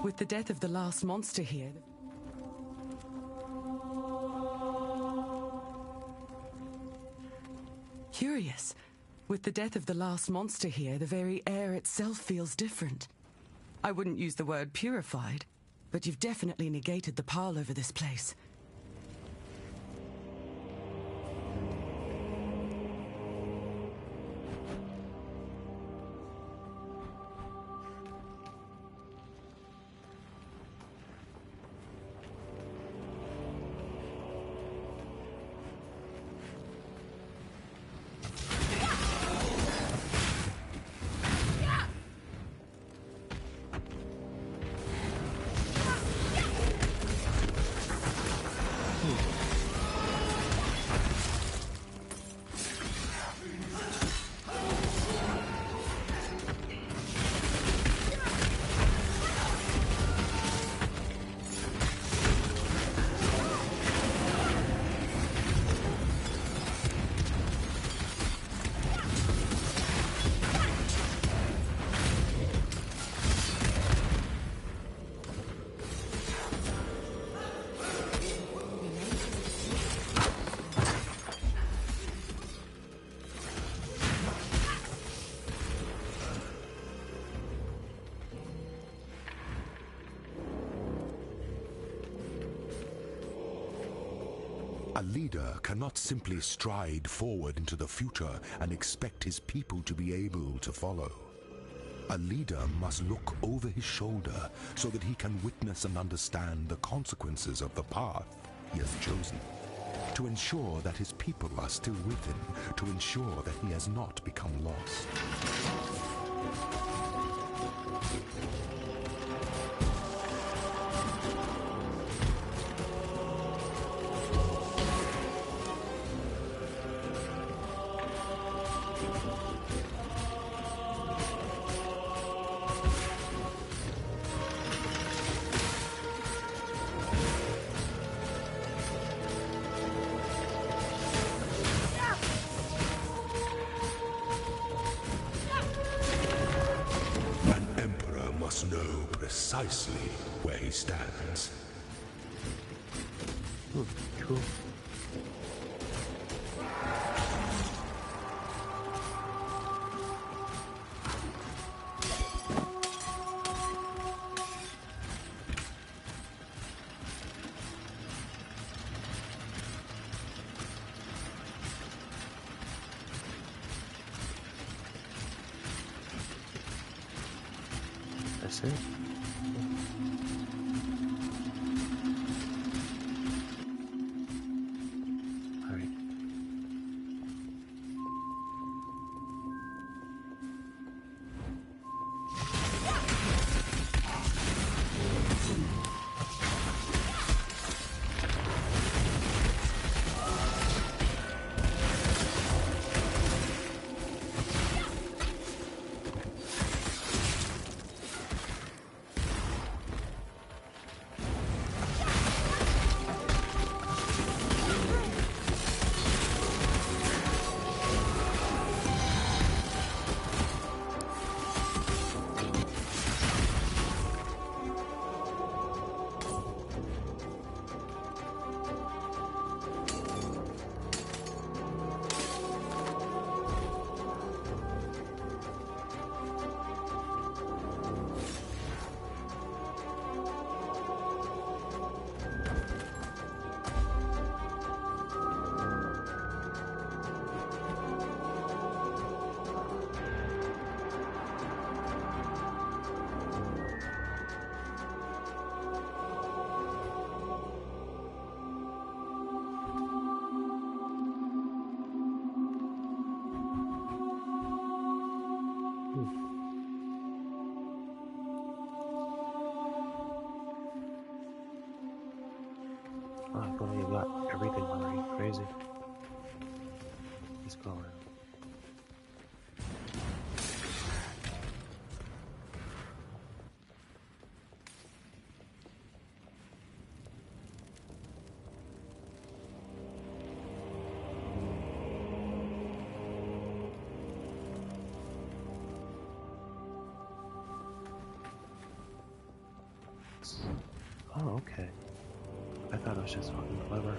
With the death of the last monster here... Curious. With the death of the last monster here, the very air itself feels different. I wouldn't use the word purified, but you've definitely negated the pile over this place. A leader cannot simply stride forward into the future and expect his people to be able to follow. A leader must look over his shoulder so that he can witness and understand the consequences of the path he has chosen, to ensure that his people are still with him, to ensure that he has not become lost. Know precisely where he stands. Cool. That's it. All right. Oh, I thought you got everything already. Crazy. Let's go around. Oh, okay. I thought I was just fucking clever.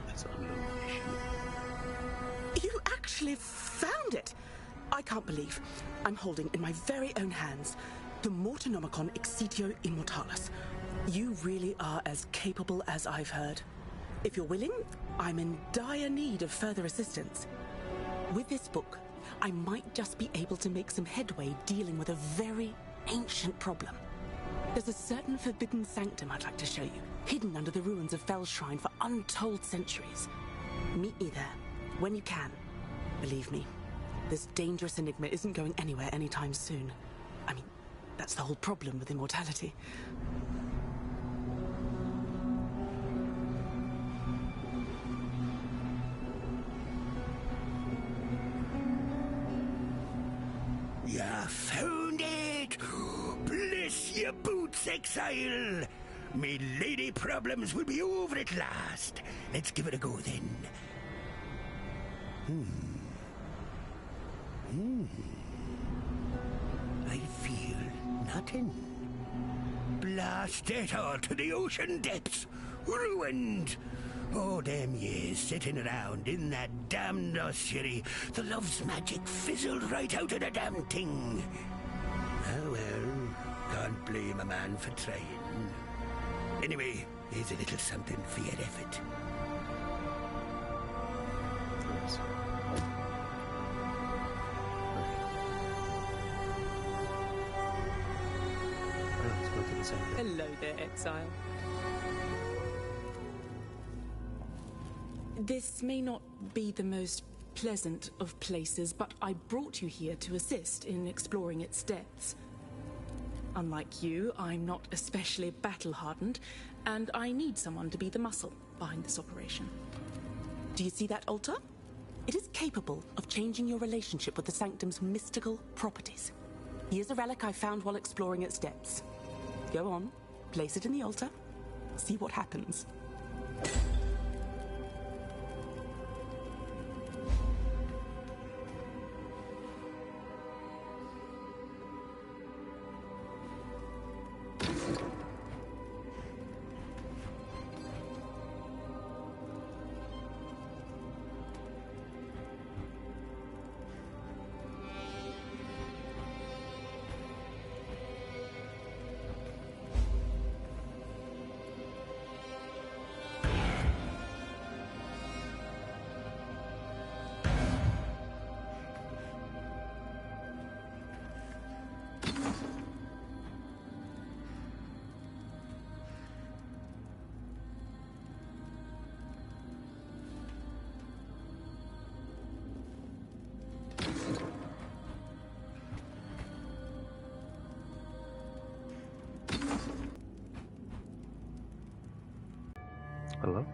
That's unknown issue. You actually found it! I can't believe I'm holding in my very own hands the Mortonomicon Exitio Immortalis. You really are as capable as I've heard. If you're willing, I'm in dire need of further assistance. With this book, I might just be able to make some headway dealing with a very ancient problem. There's a certain forbidden sanctum I'd like to show you, hidden under the ruins of Fell's Shrine for untold centuries. Meet me there, when you can. Believe me, this dangerous enigma isn't going anywhere anytime soon. I mean, that's the whole problem with immortality. You found it! Bless your boots, exile! Me lady problems will be over at last. Let's give it a go then. I feel nothing. Blast it all to the ocean depths. Ruined. Oh, them years sitting around in that damned ossuary. The love's magic fizzled right out of the damn thing. Oh well, can't blame a man for trying. Anyway, here's a little something for your effort. Yes. Alright, let's go to the center. Hello there, exile. This may not be the most pleasant of places, but I brought you here to assist in exploring its depths. Unlike you, I'm not especially battle-hardened, and I need someone to be the muscle behind this operation. Do you see that altar? It is capable of changing your relationship with the Sanctum's mystical properties. Here's a relic I found while exploring its depths. Go on, place it in the altar, see what happens. Hello?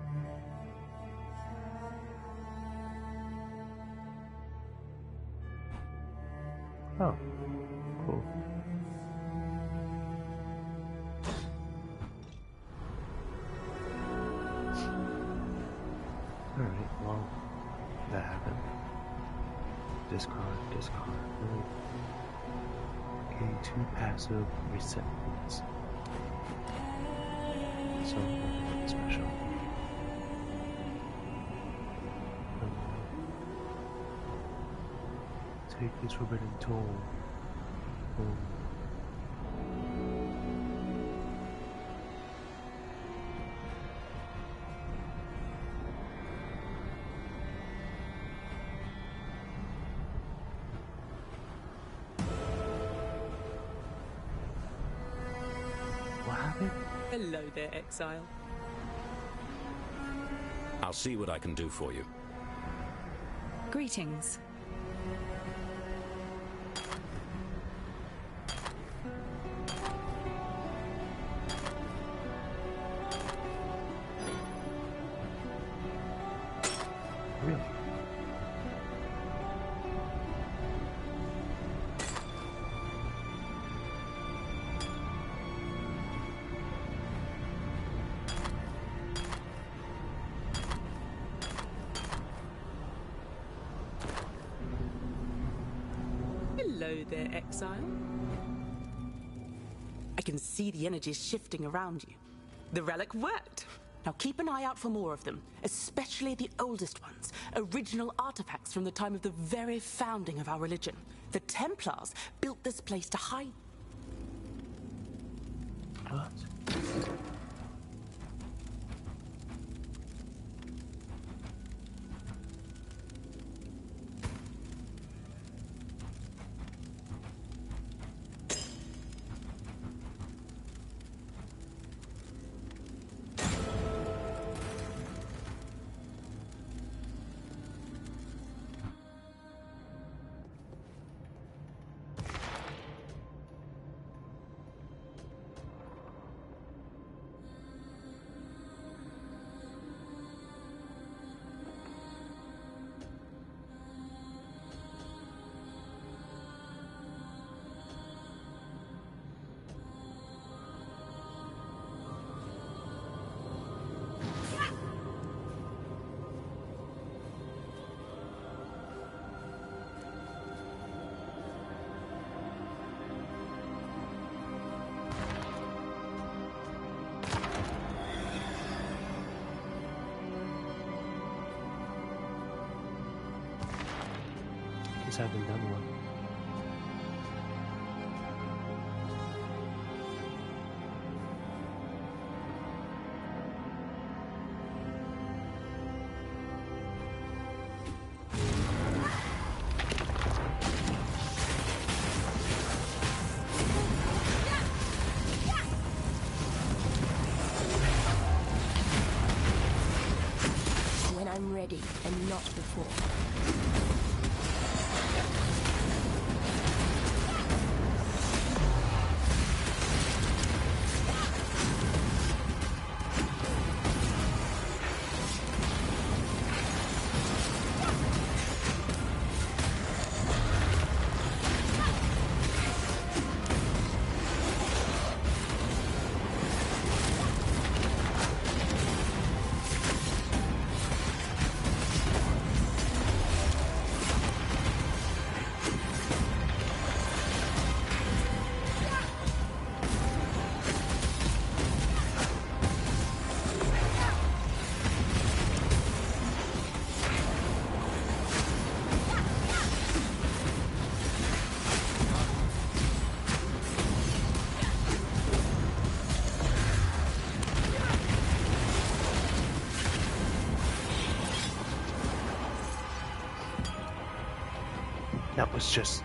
Oh, cool. Alright, well, that happened. Discard. Okay, 2 passive reset points. So, nothing special. Take this forbidden tool. Boom. What happened? Hello there, exile. I'll see what I can do for you. Greetings. Really? Hello there, Exile. I can see the energies shifting around you. The relic worked. Now keep an eye out for more of them, especially the oldest ones, original artifacts from the time of the very founding of our religion. The Templars built this place to hide... What? Guess I haven't done one. When I'm ready, and not before. That was just...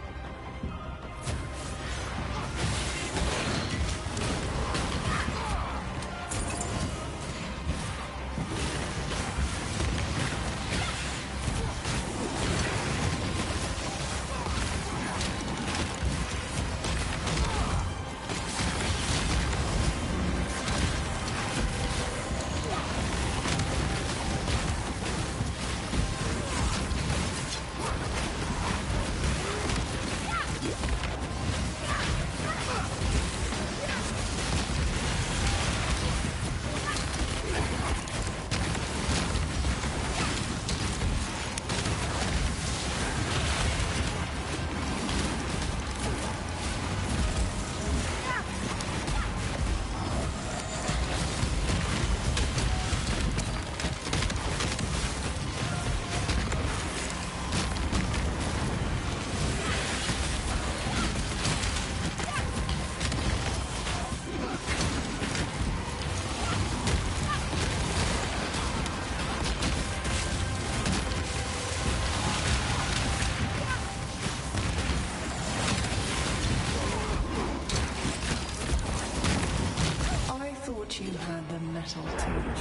You had the metal to endure.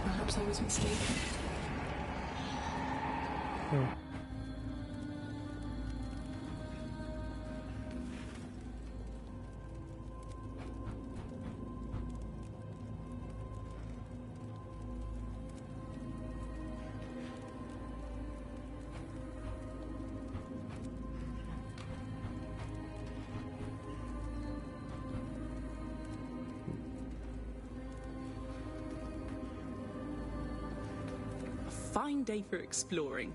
Perhaps I was mistaken. Okay. Fine day for exploring.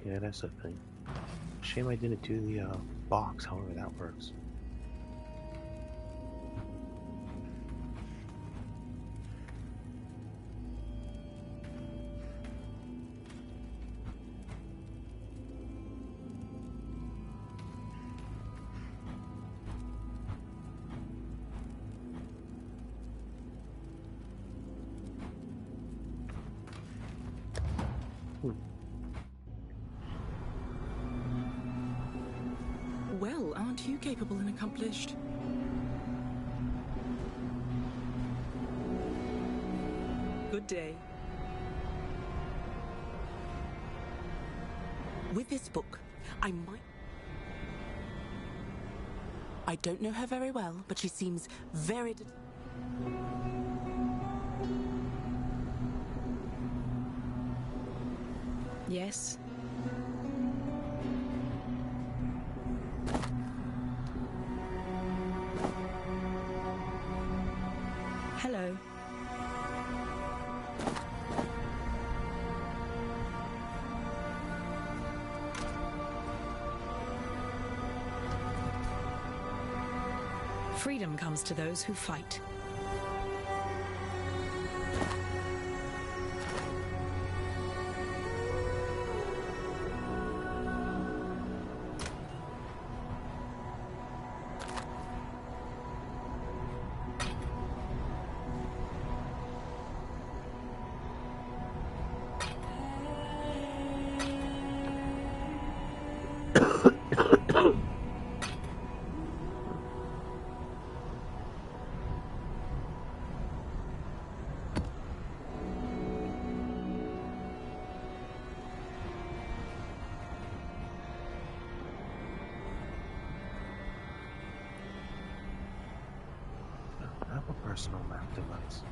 Yeah, that's the thing. Shame I didn't do the box, however that works. Well, aren't you capable and accomplished? Good day. With this book, I might... I don't know her very well, but she seems very... Yes? Hello. Freedom comes to those who fight. I have a personal map device.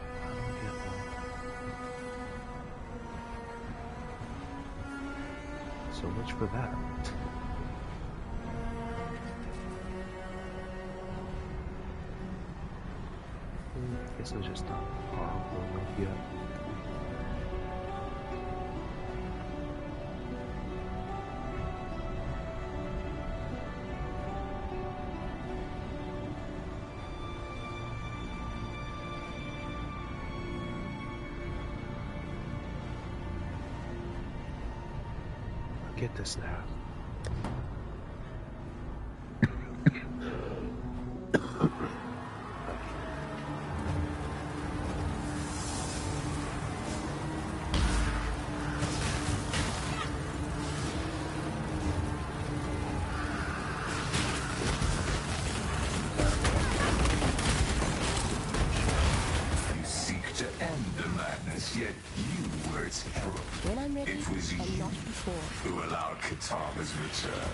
I don't get one. So much for that. Guess it's just not horrible enough yet. Get this now. Yet you were its herald. When I'm ready, It was and you not before. who allowed Katava's return.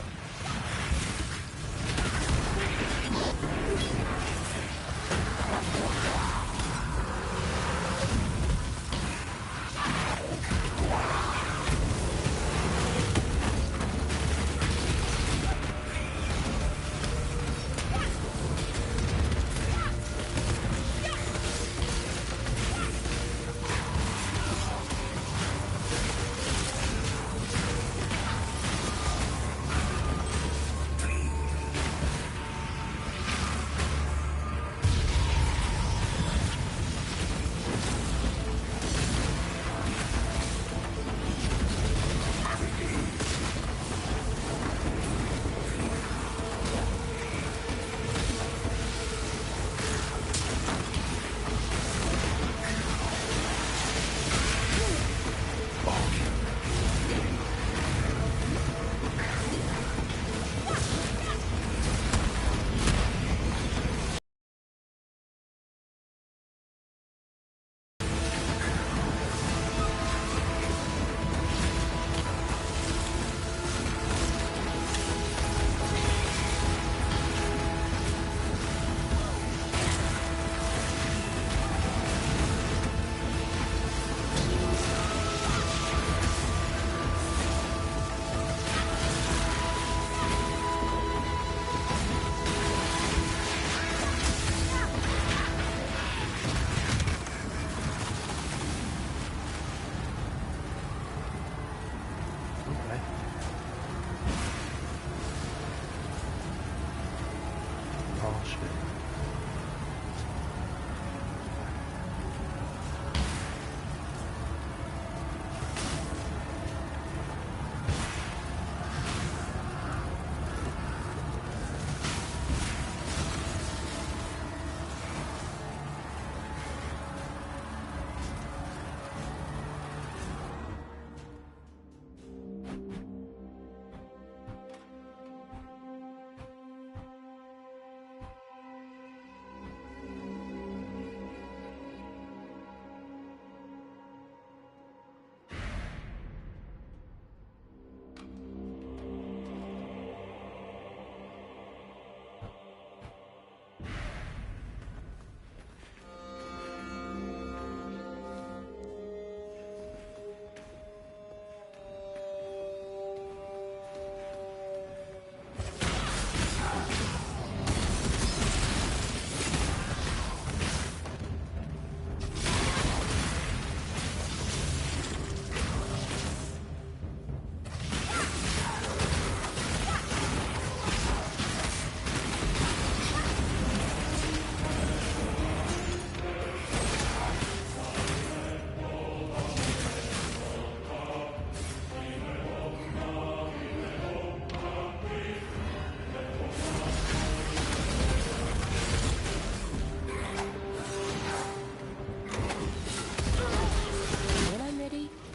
bullshit.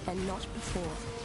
And not before.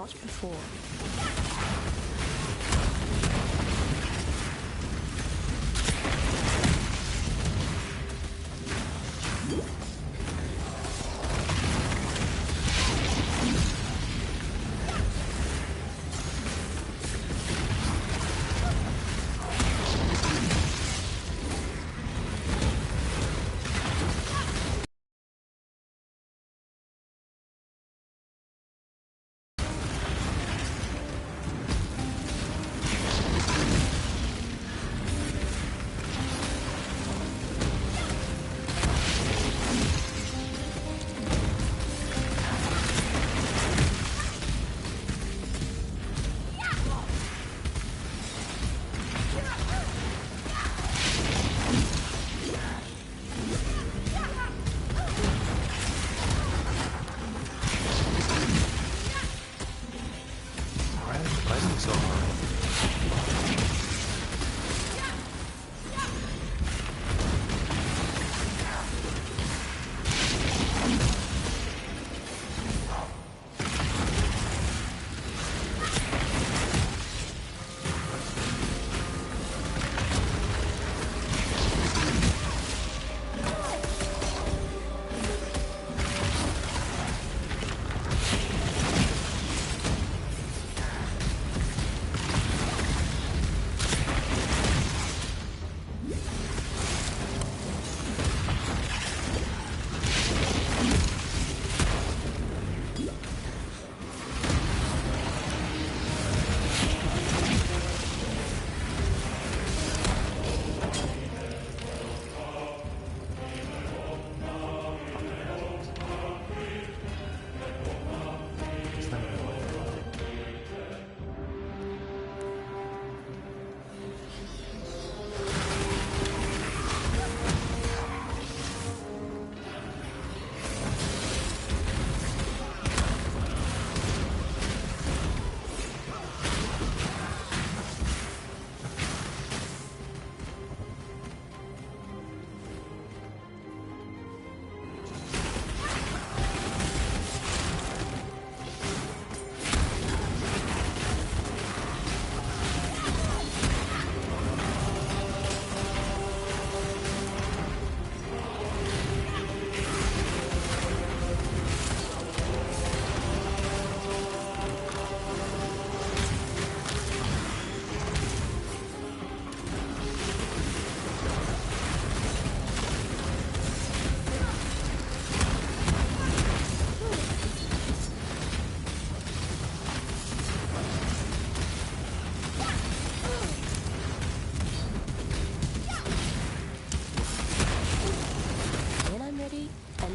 not before.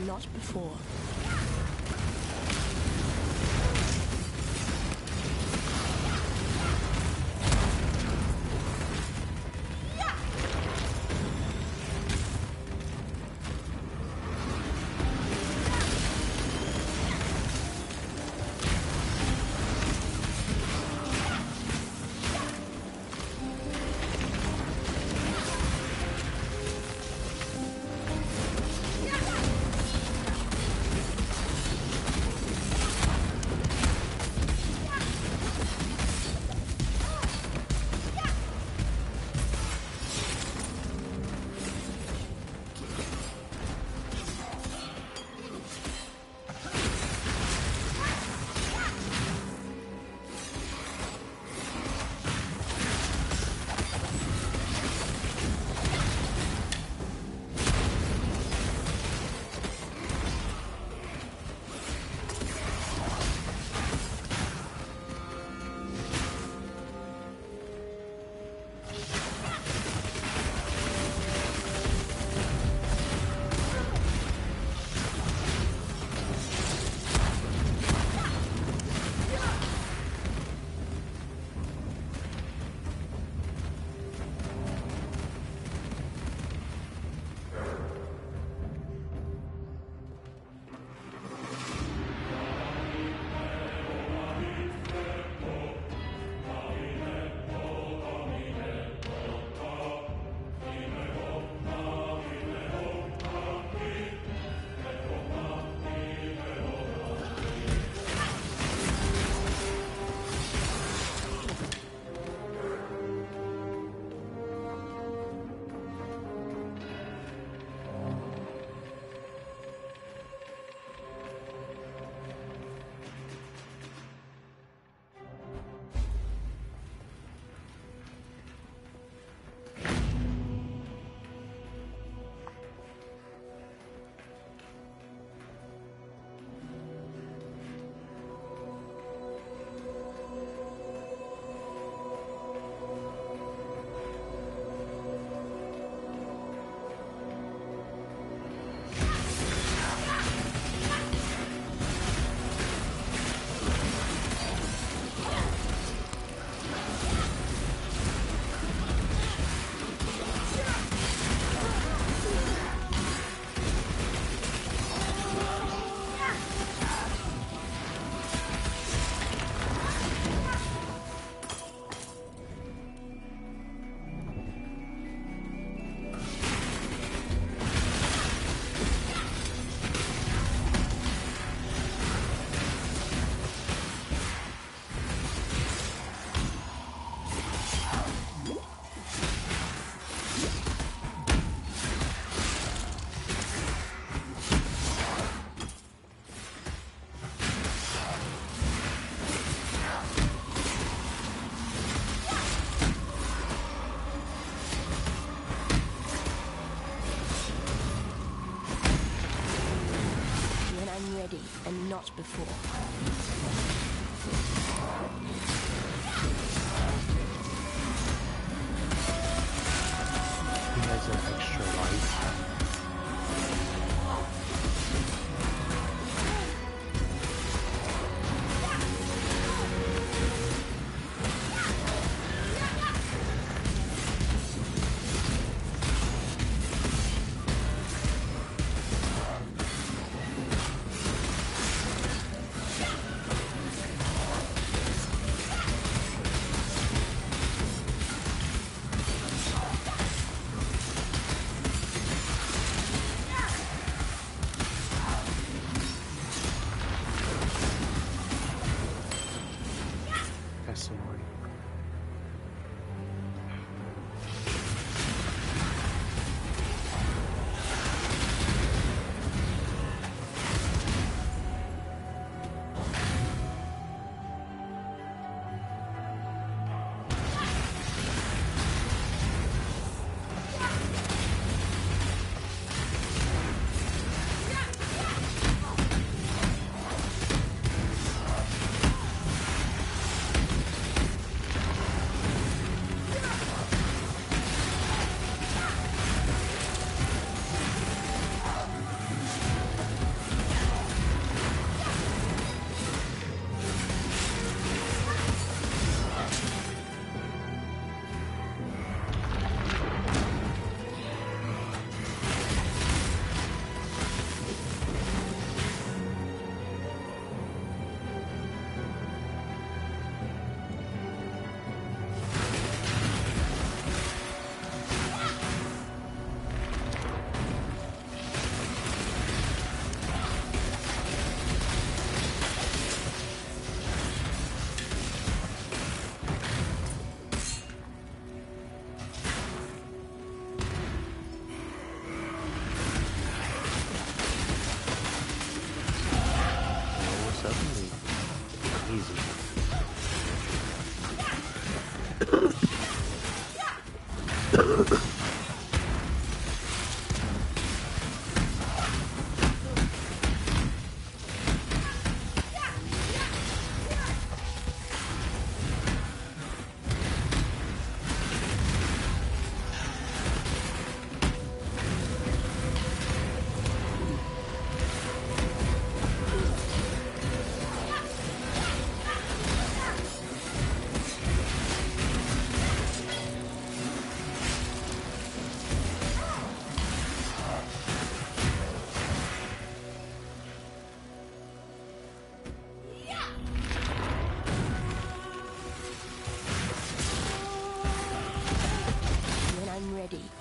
Not before. not before. He has an extra life. That's annoying.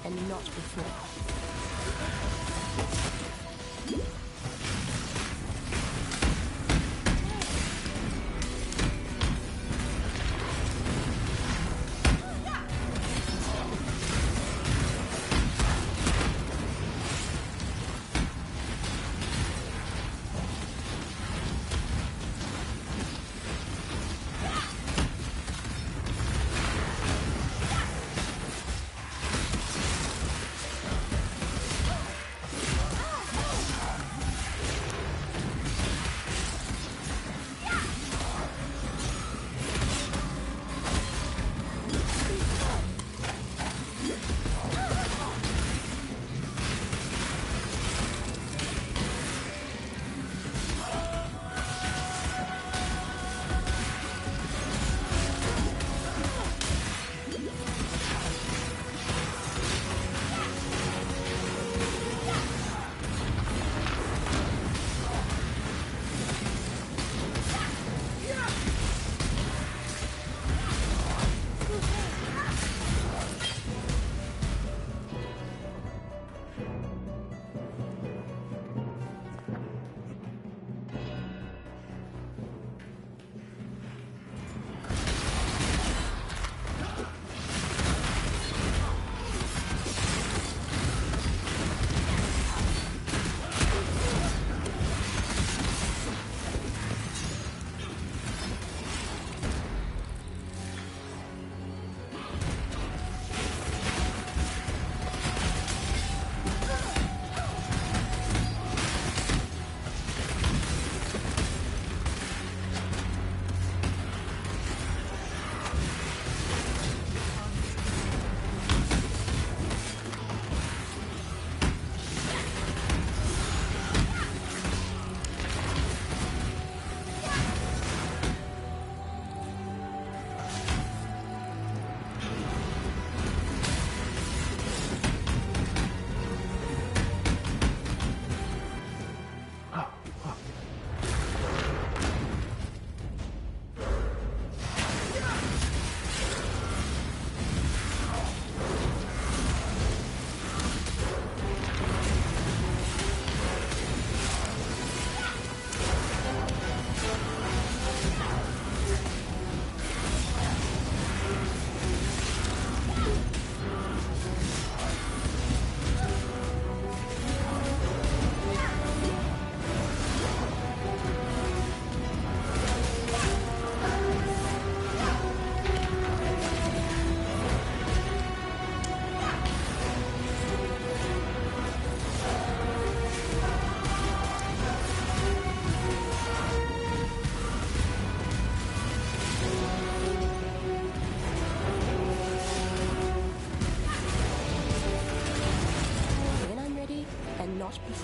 And not before.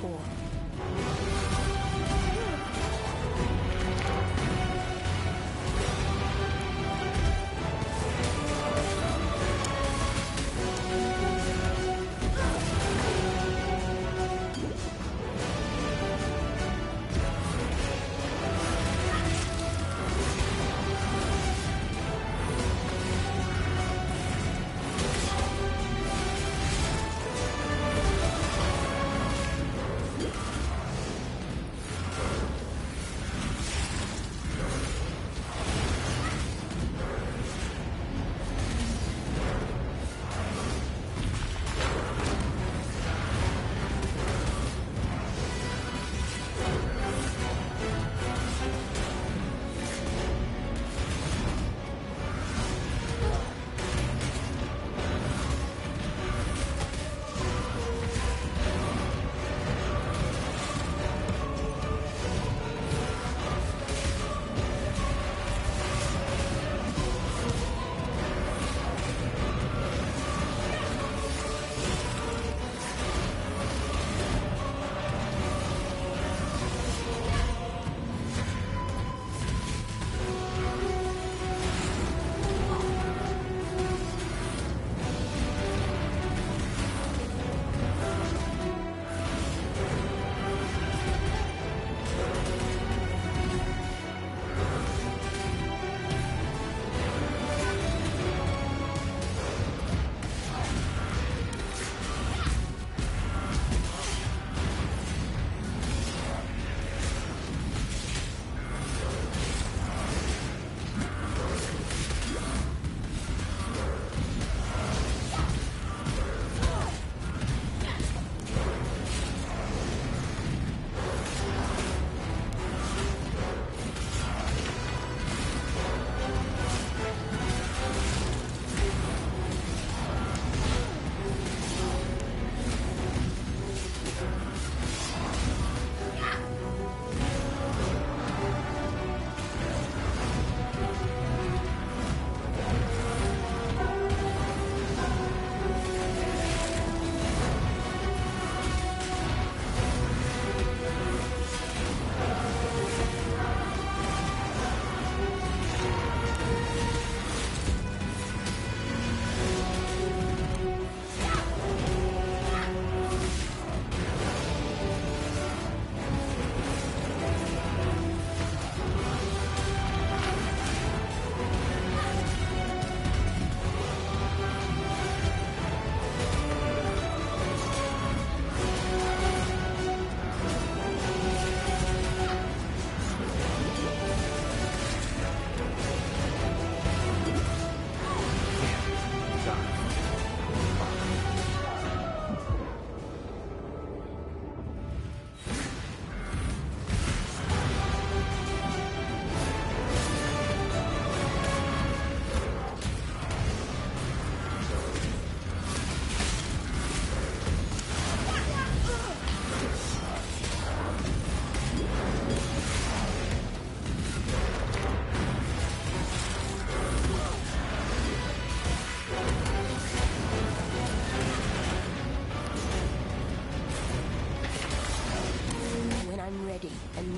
before.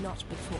Not before.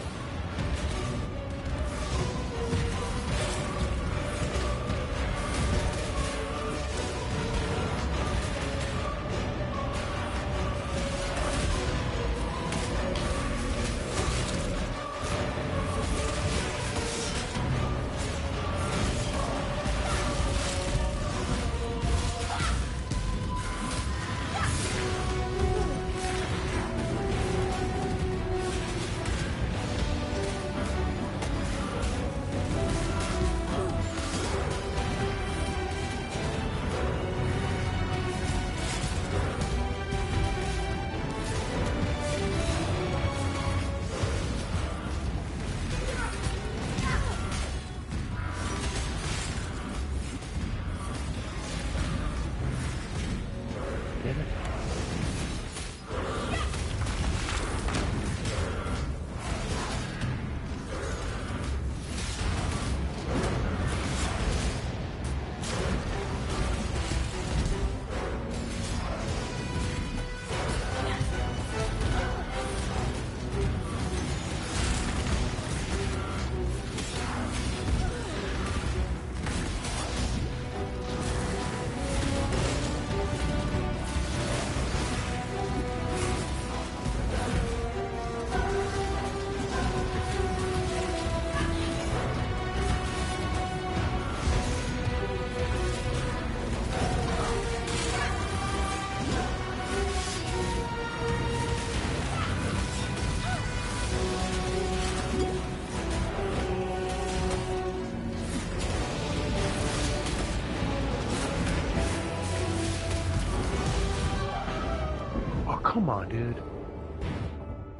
Come on, dude.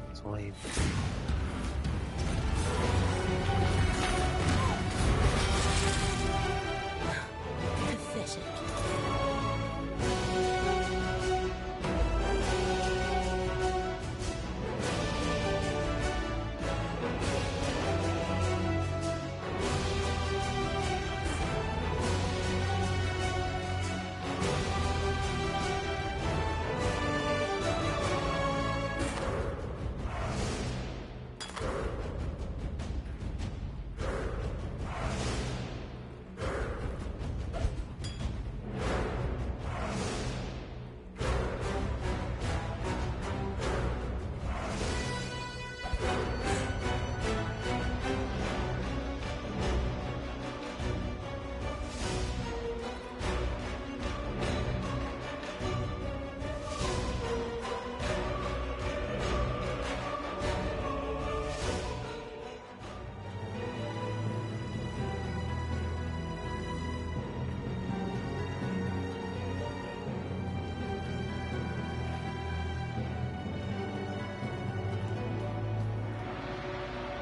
It's lame. Pathetic.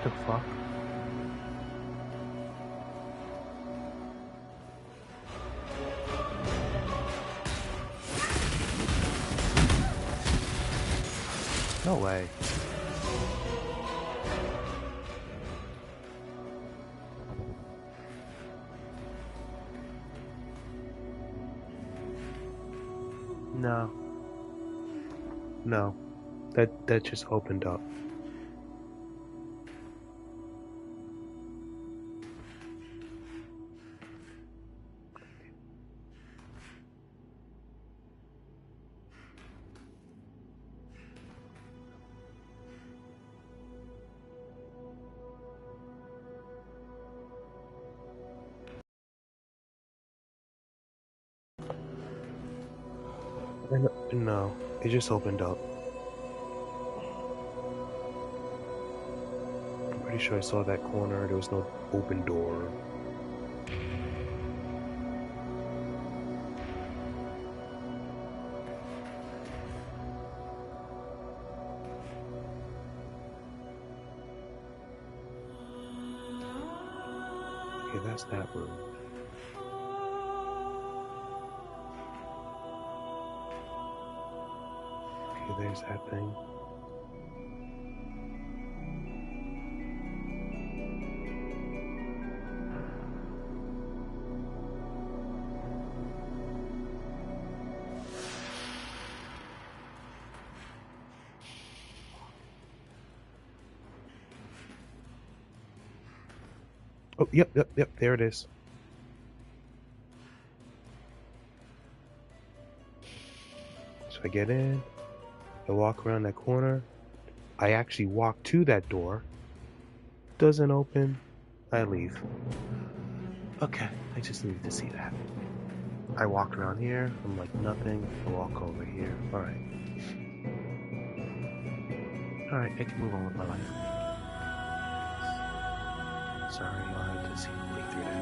The fuck? No way. No. No. That just opened up. No, it just opened up. I'm pretty sure I saw that corner. There was no open door. Okay, that's that room. Okay, there's that thing. Oh, yep, there it is. So I get in, I walk around that corner, I actually walk to that door, doesn't open, I leave. Okay, I just needed to see that. I walk around here, I'm like nothing, I walk over here, alright. Alright, I can move on with my life. Sorry, I'll have to see way through that.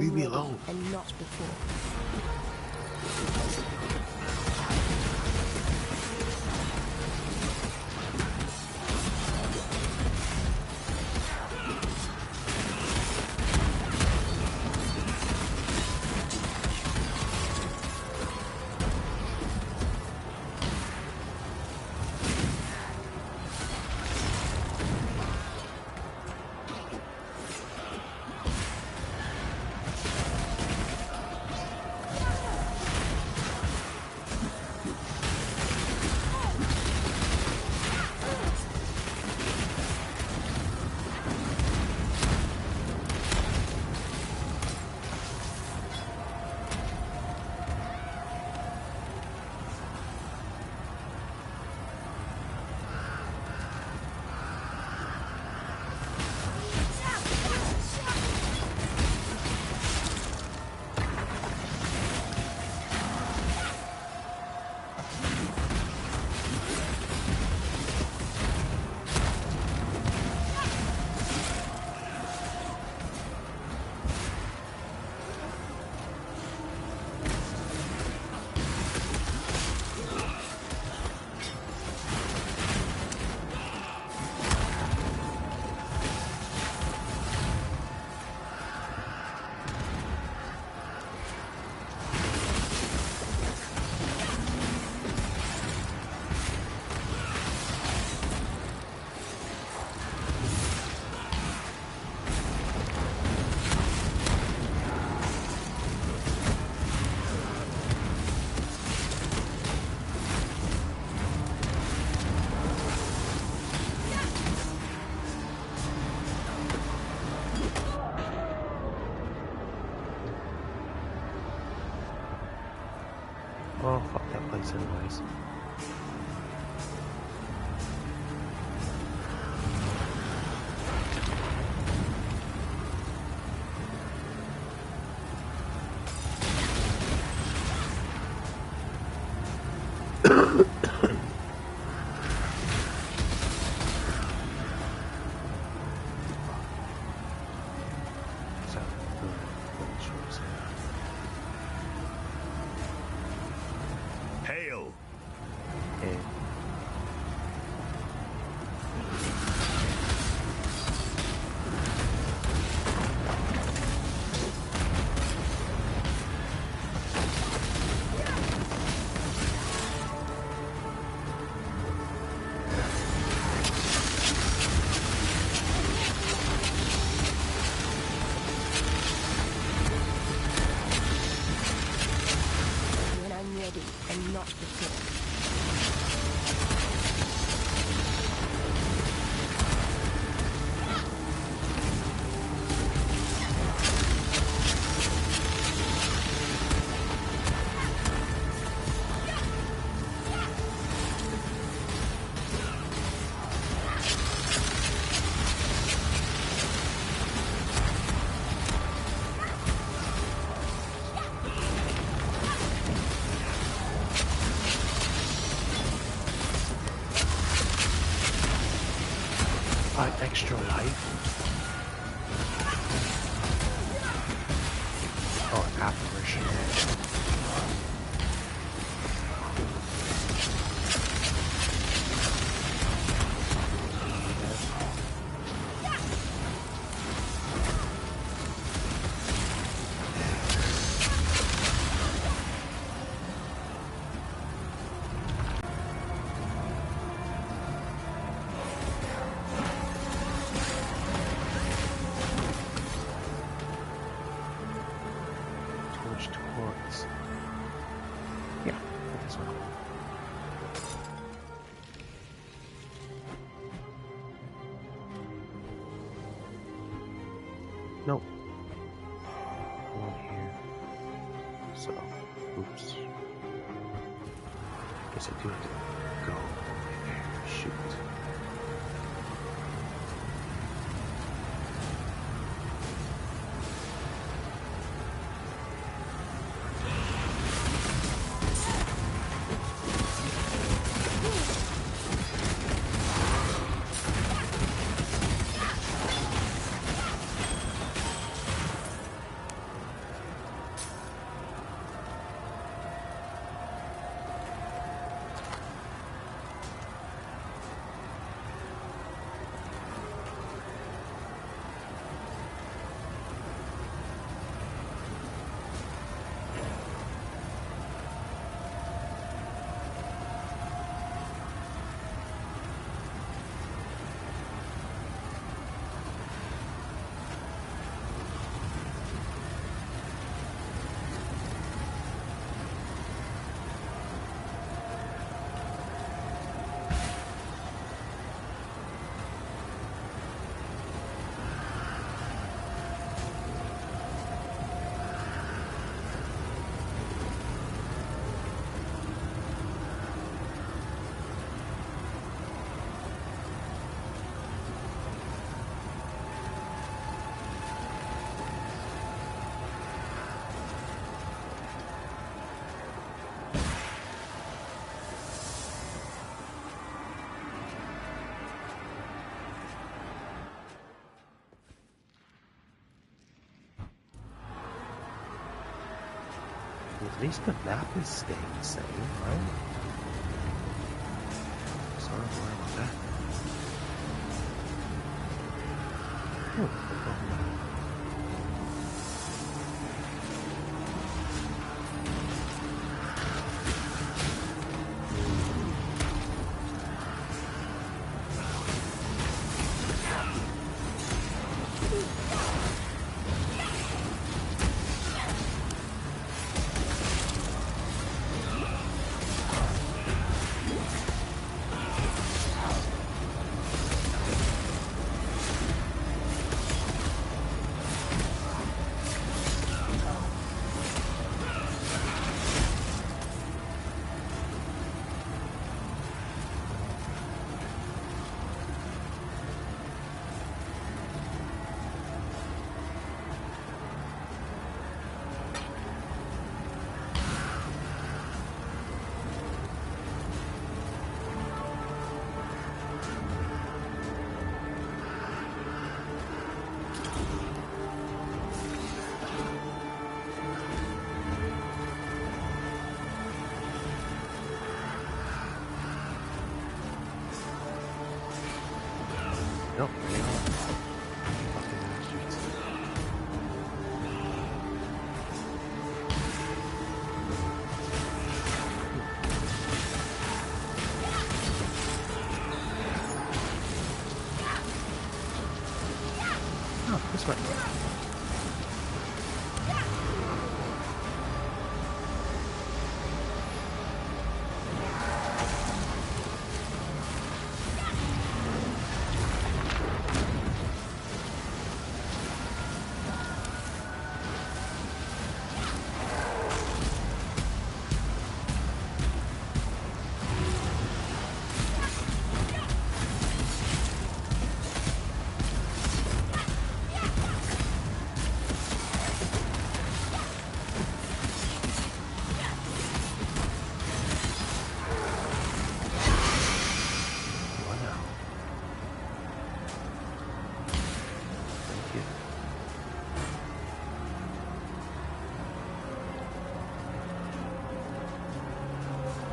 Leave me ready alone. and not before. Oh, fuck that place anyways. Hail! Okay. When I'm ready and not before. Extra life? Oh, apparition. Towards. Yeah, this one. Nope. One here. So, oops. Guess I do have to go all the way there. Shoot. At least the map is staying the same, right? Sorry about that. Nope, they are. Fucking bastards. Oh, this way.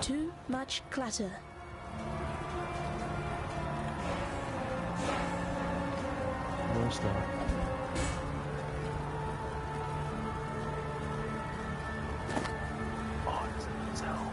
Too much clutter. No stop. Oh, it's hell.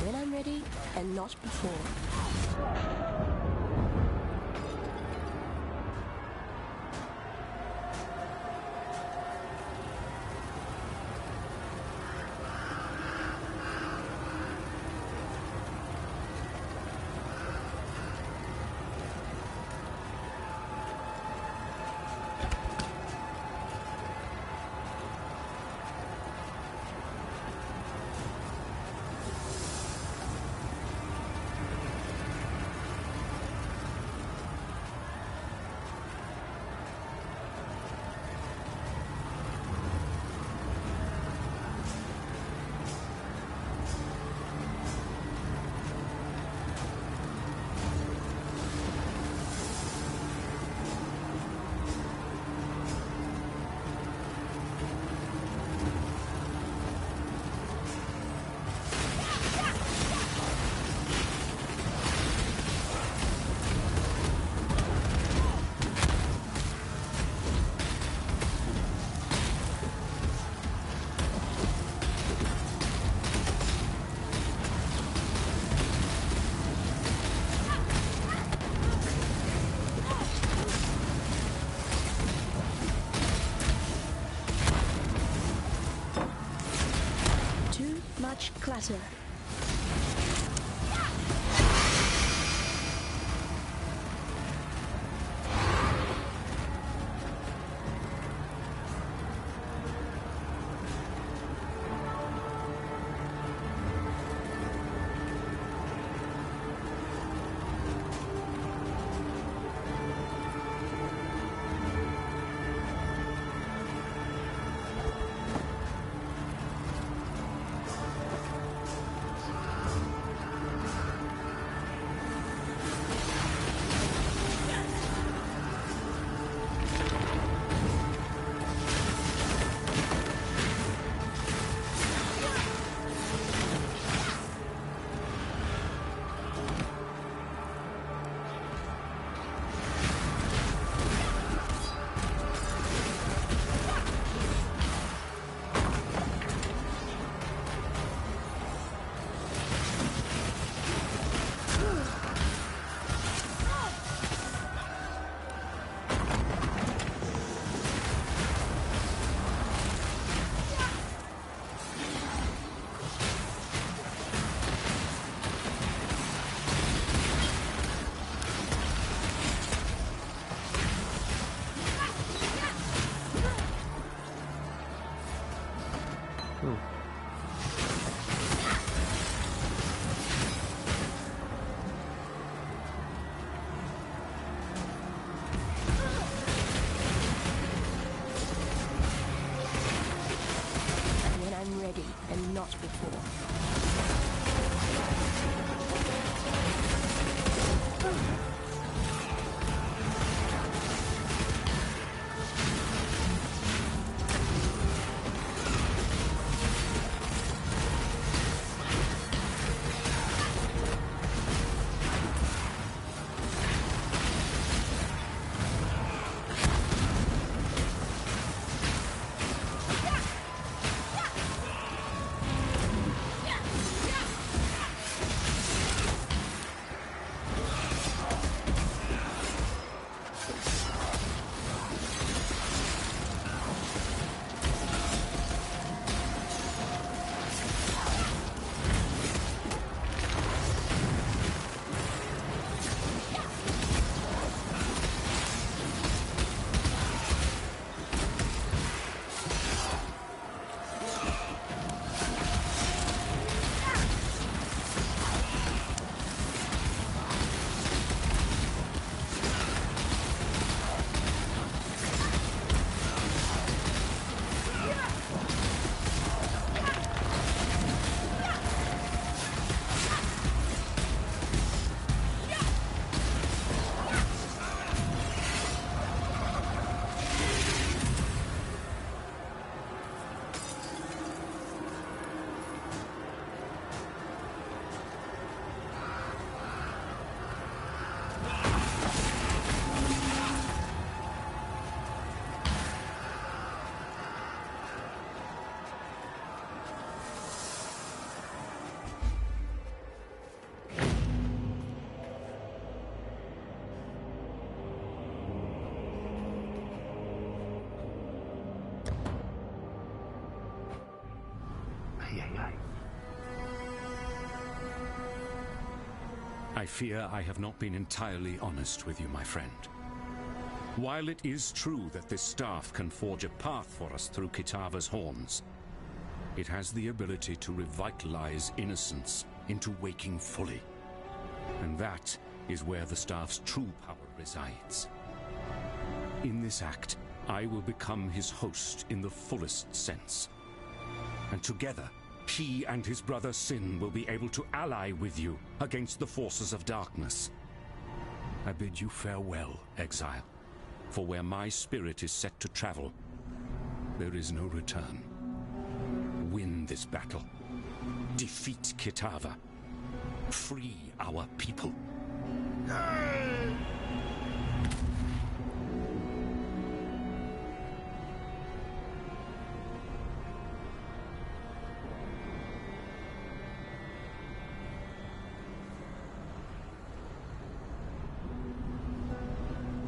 When I'm ready, and not before. much clutter. And not before. I fear I have not been entirely honest with you, my friend. While it is true that this staff can forge a path for us through Kitava's horns, it has the ability to revitalize innocence into waking fully. And that is where the staff's true power resides. In this act, I will become his host in the fullest sense. And together, he and his brother Sin will be able to ally with you against the forces of darkness. I bid you farewell, exile, for where my spirit is set to travel, there is no return. Win this battle. Defeat Kitava. Free our people.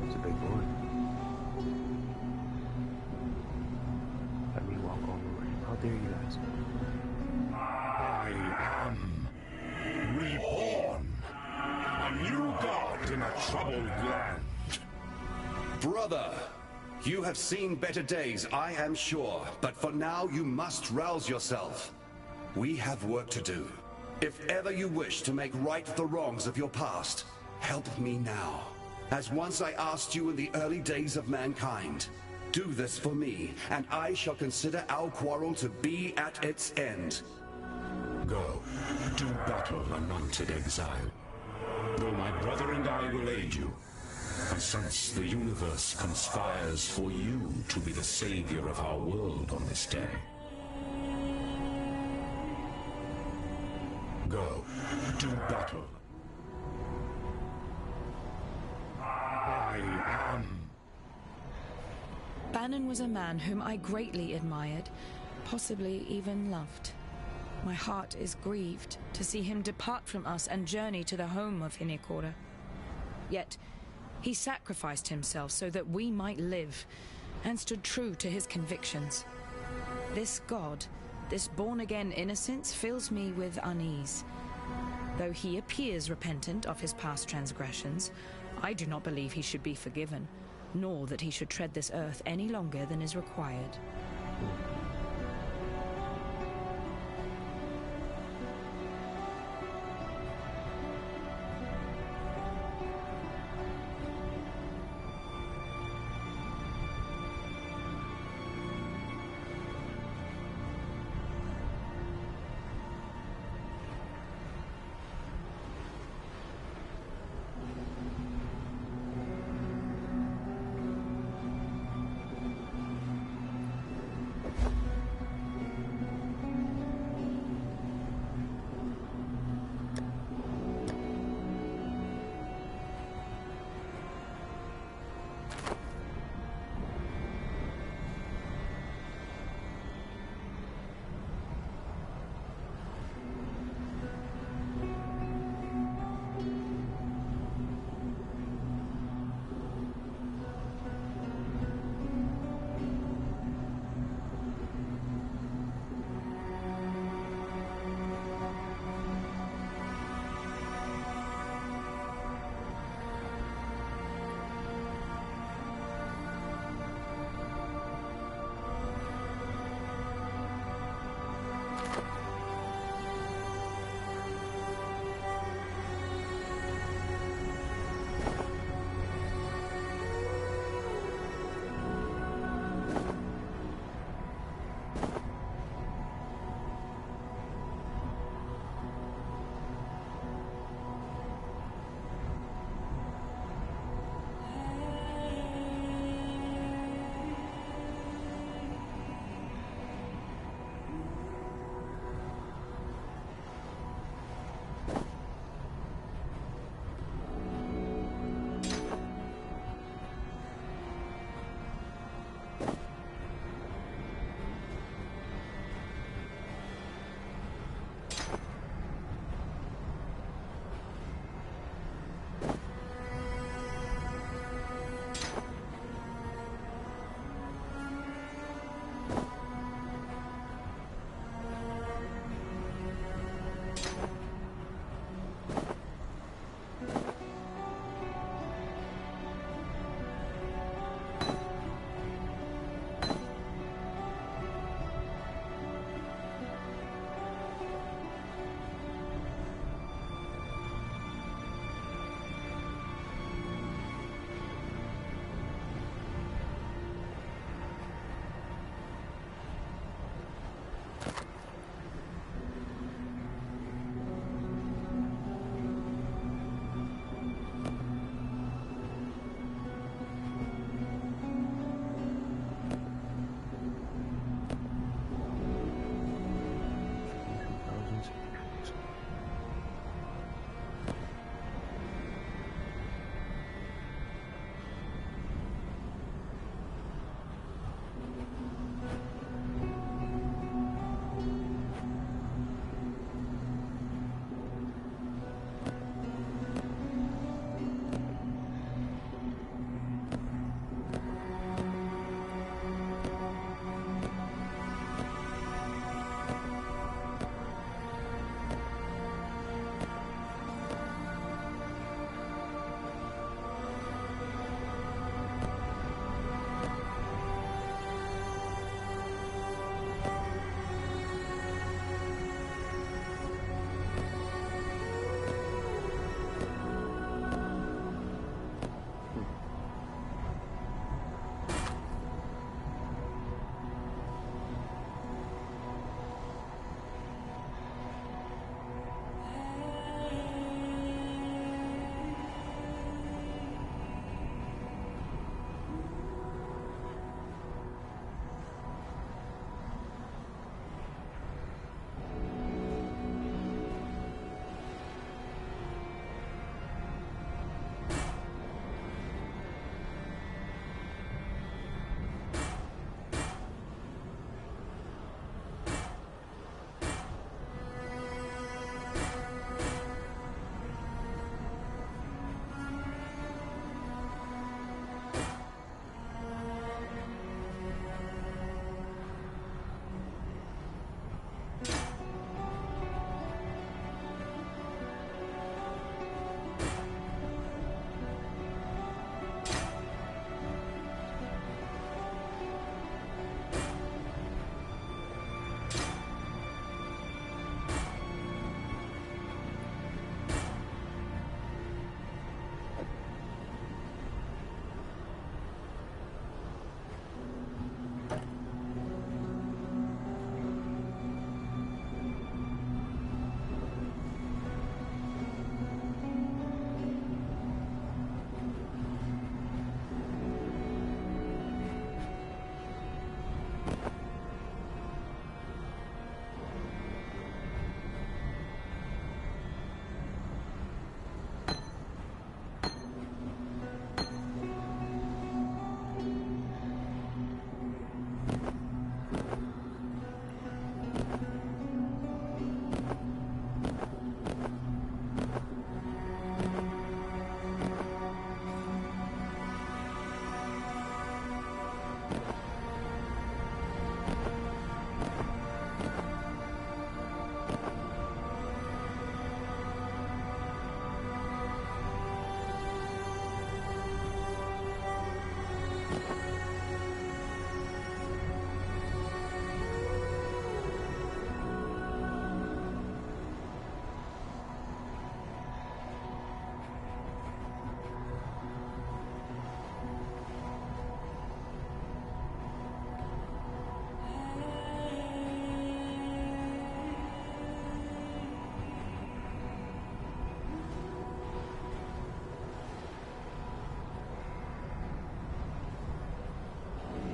It's a big boy. Let me walk all over him. How dare you guys? I troubled land. Brother, you have seen better days, I am sure, but for now you must rouse yourself. We have work to do. If ever you wish to make right the wrongs of your past, help me now. As once I asked you in the early days of mankind. Do this for me, and I shall consider our quarrel to be at its end. Go, do battle, anointed exile. Though my brother and I will aid you, I sense the universe conspires for you to be the savior of our world on this day. Go, do battle. I am... Bannon was a man whom I greatly admired, possibly even loved. My heart is grieved to see him depart from us and journey to the home of Hinekora. Yet, he sacrificed himself so that we might live, and stood true to his convictions. This god, this born-again innocence, fills me with unease. Though he appears repentant of his past transgressions, I do not believe he should be forgiven, nor that he should tread this earth any longer than is required.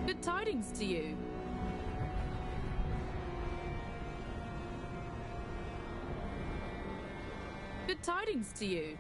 Good tidings to you. Good tidings to you.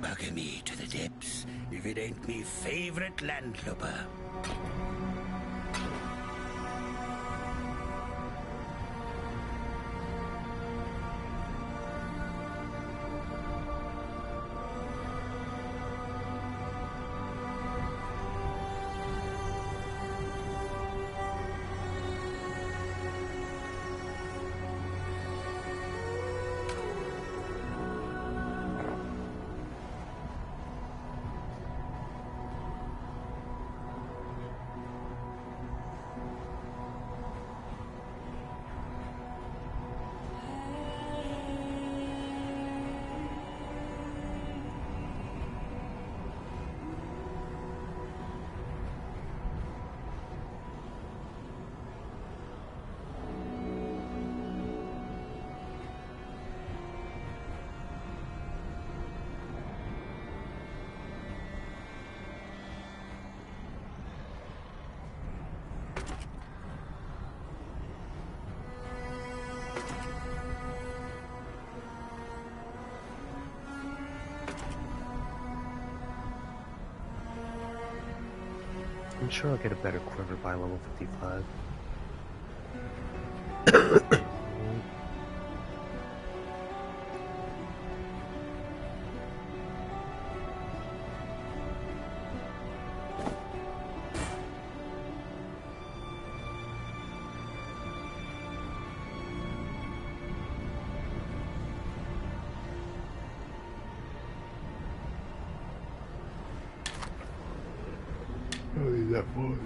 Bugger me to the depths if it ain't me favorite landlubber. I'm sure I'll get a better quiver by level 55. I need that much.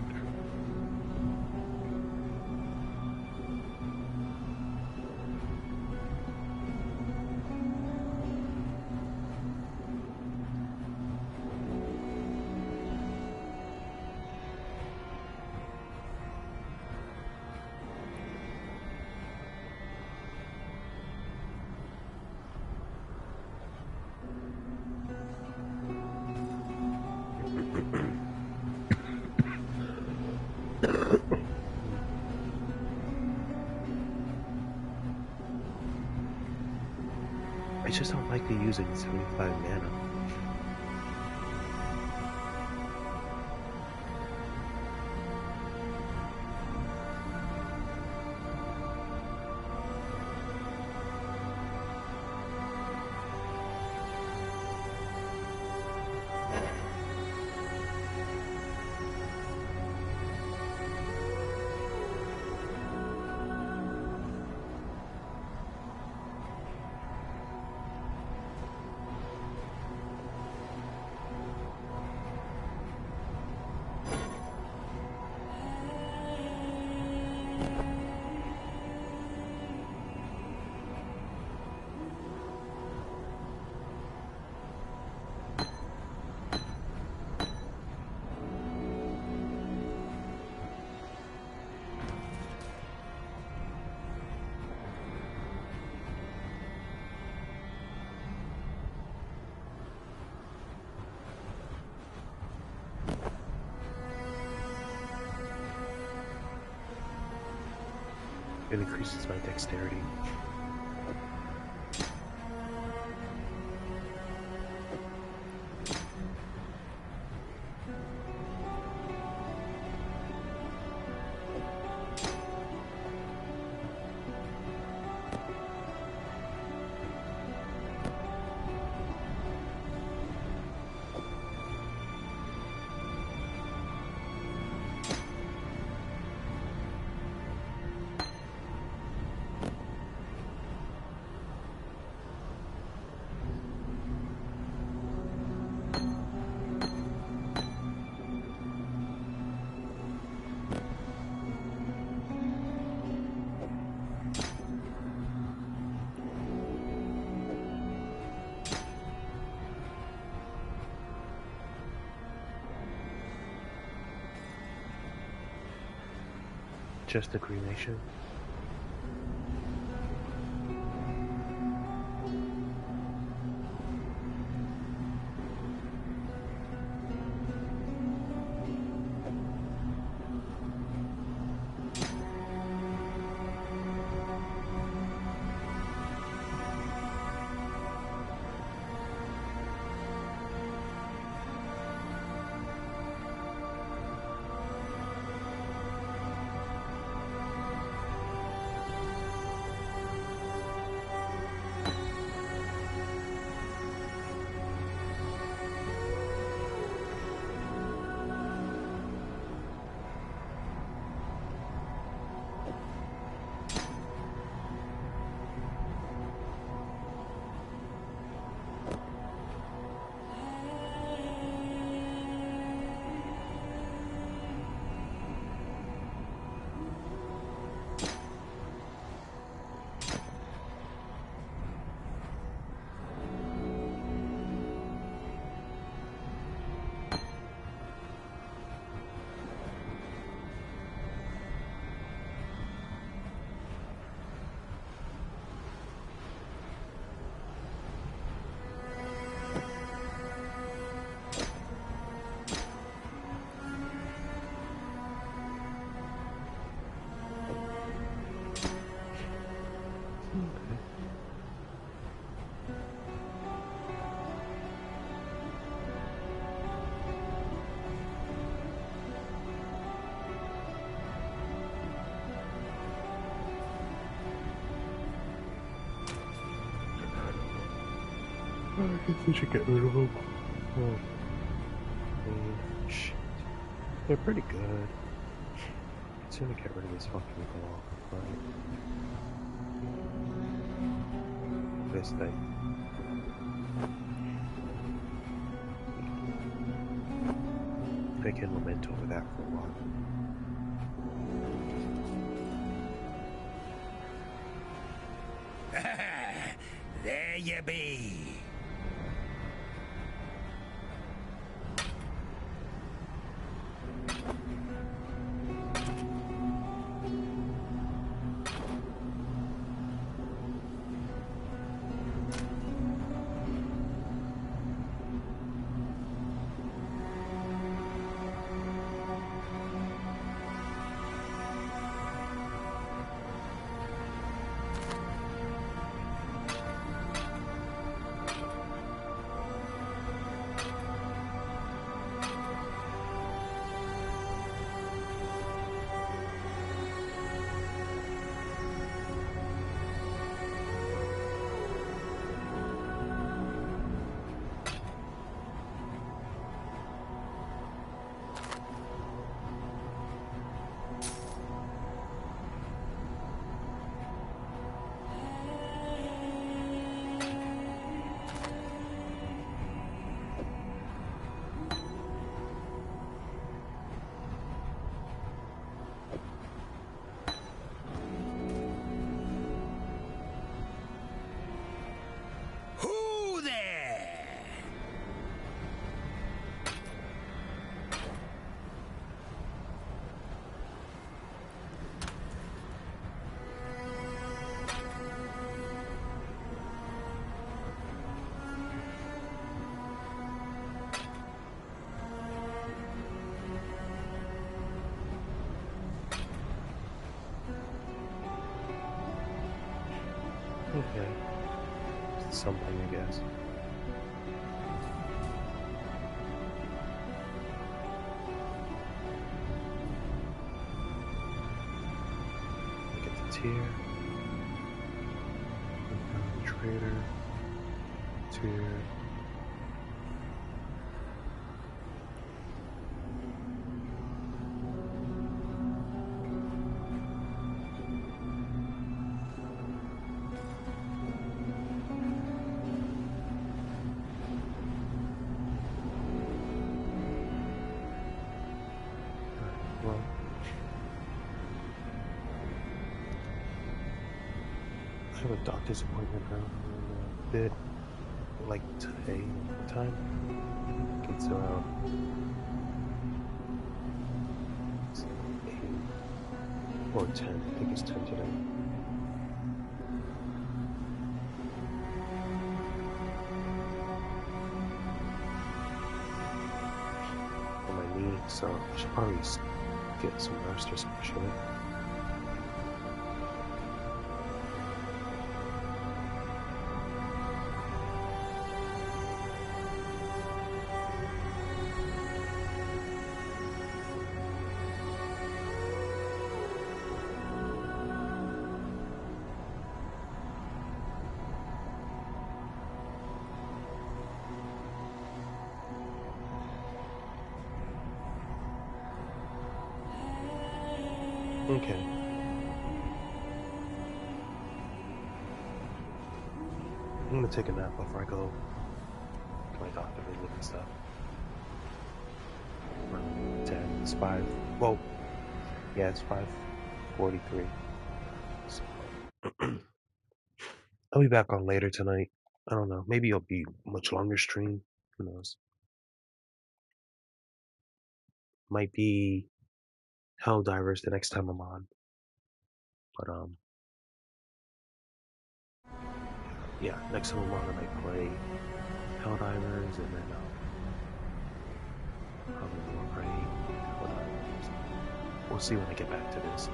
I just don't like using 75 mana. It increases my dexterity. Just a cremation? I guess we should get rid of them. Oh, shit. They're pretty good. It's gonna get rid of this fucking claw, right? This thing. They can lament over that for a while. There you be. something, I guess. Get the tier. Trader. Tier. Well, I have a doctor's appointment now in a bit, like today. What time? It's around 8 or 10. I think it's 10 today. For my knee, so I should probably get some rest or some shit. Okay. I'm gonna take a nap before I go to my doctor visit and stuff. Around 10. It's 5. Well, yeah, it's 5:43. So I'll be back on later tonight. I don't know. Maybe it'll be a much longer stream. Who knows? Might be Helldivers the next time I'm on. But yeah, next time I'm on, I might play Helldivers and then probably more praying. We'll see when I get back to this.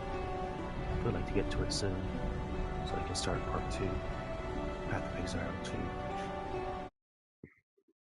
I'd like to get to it soon so I can start part 2, Path of Exile 2.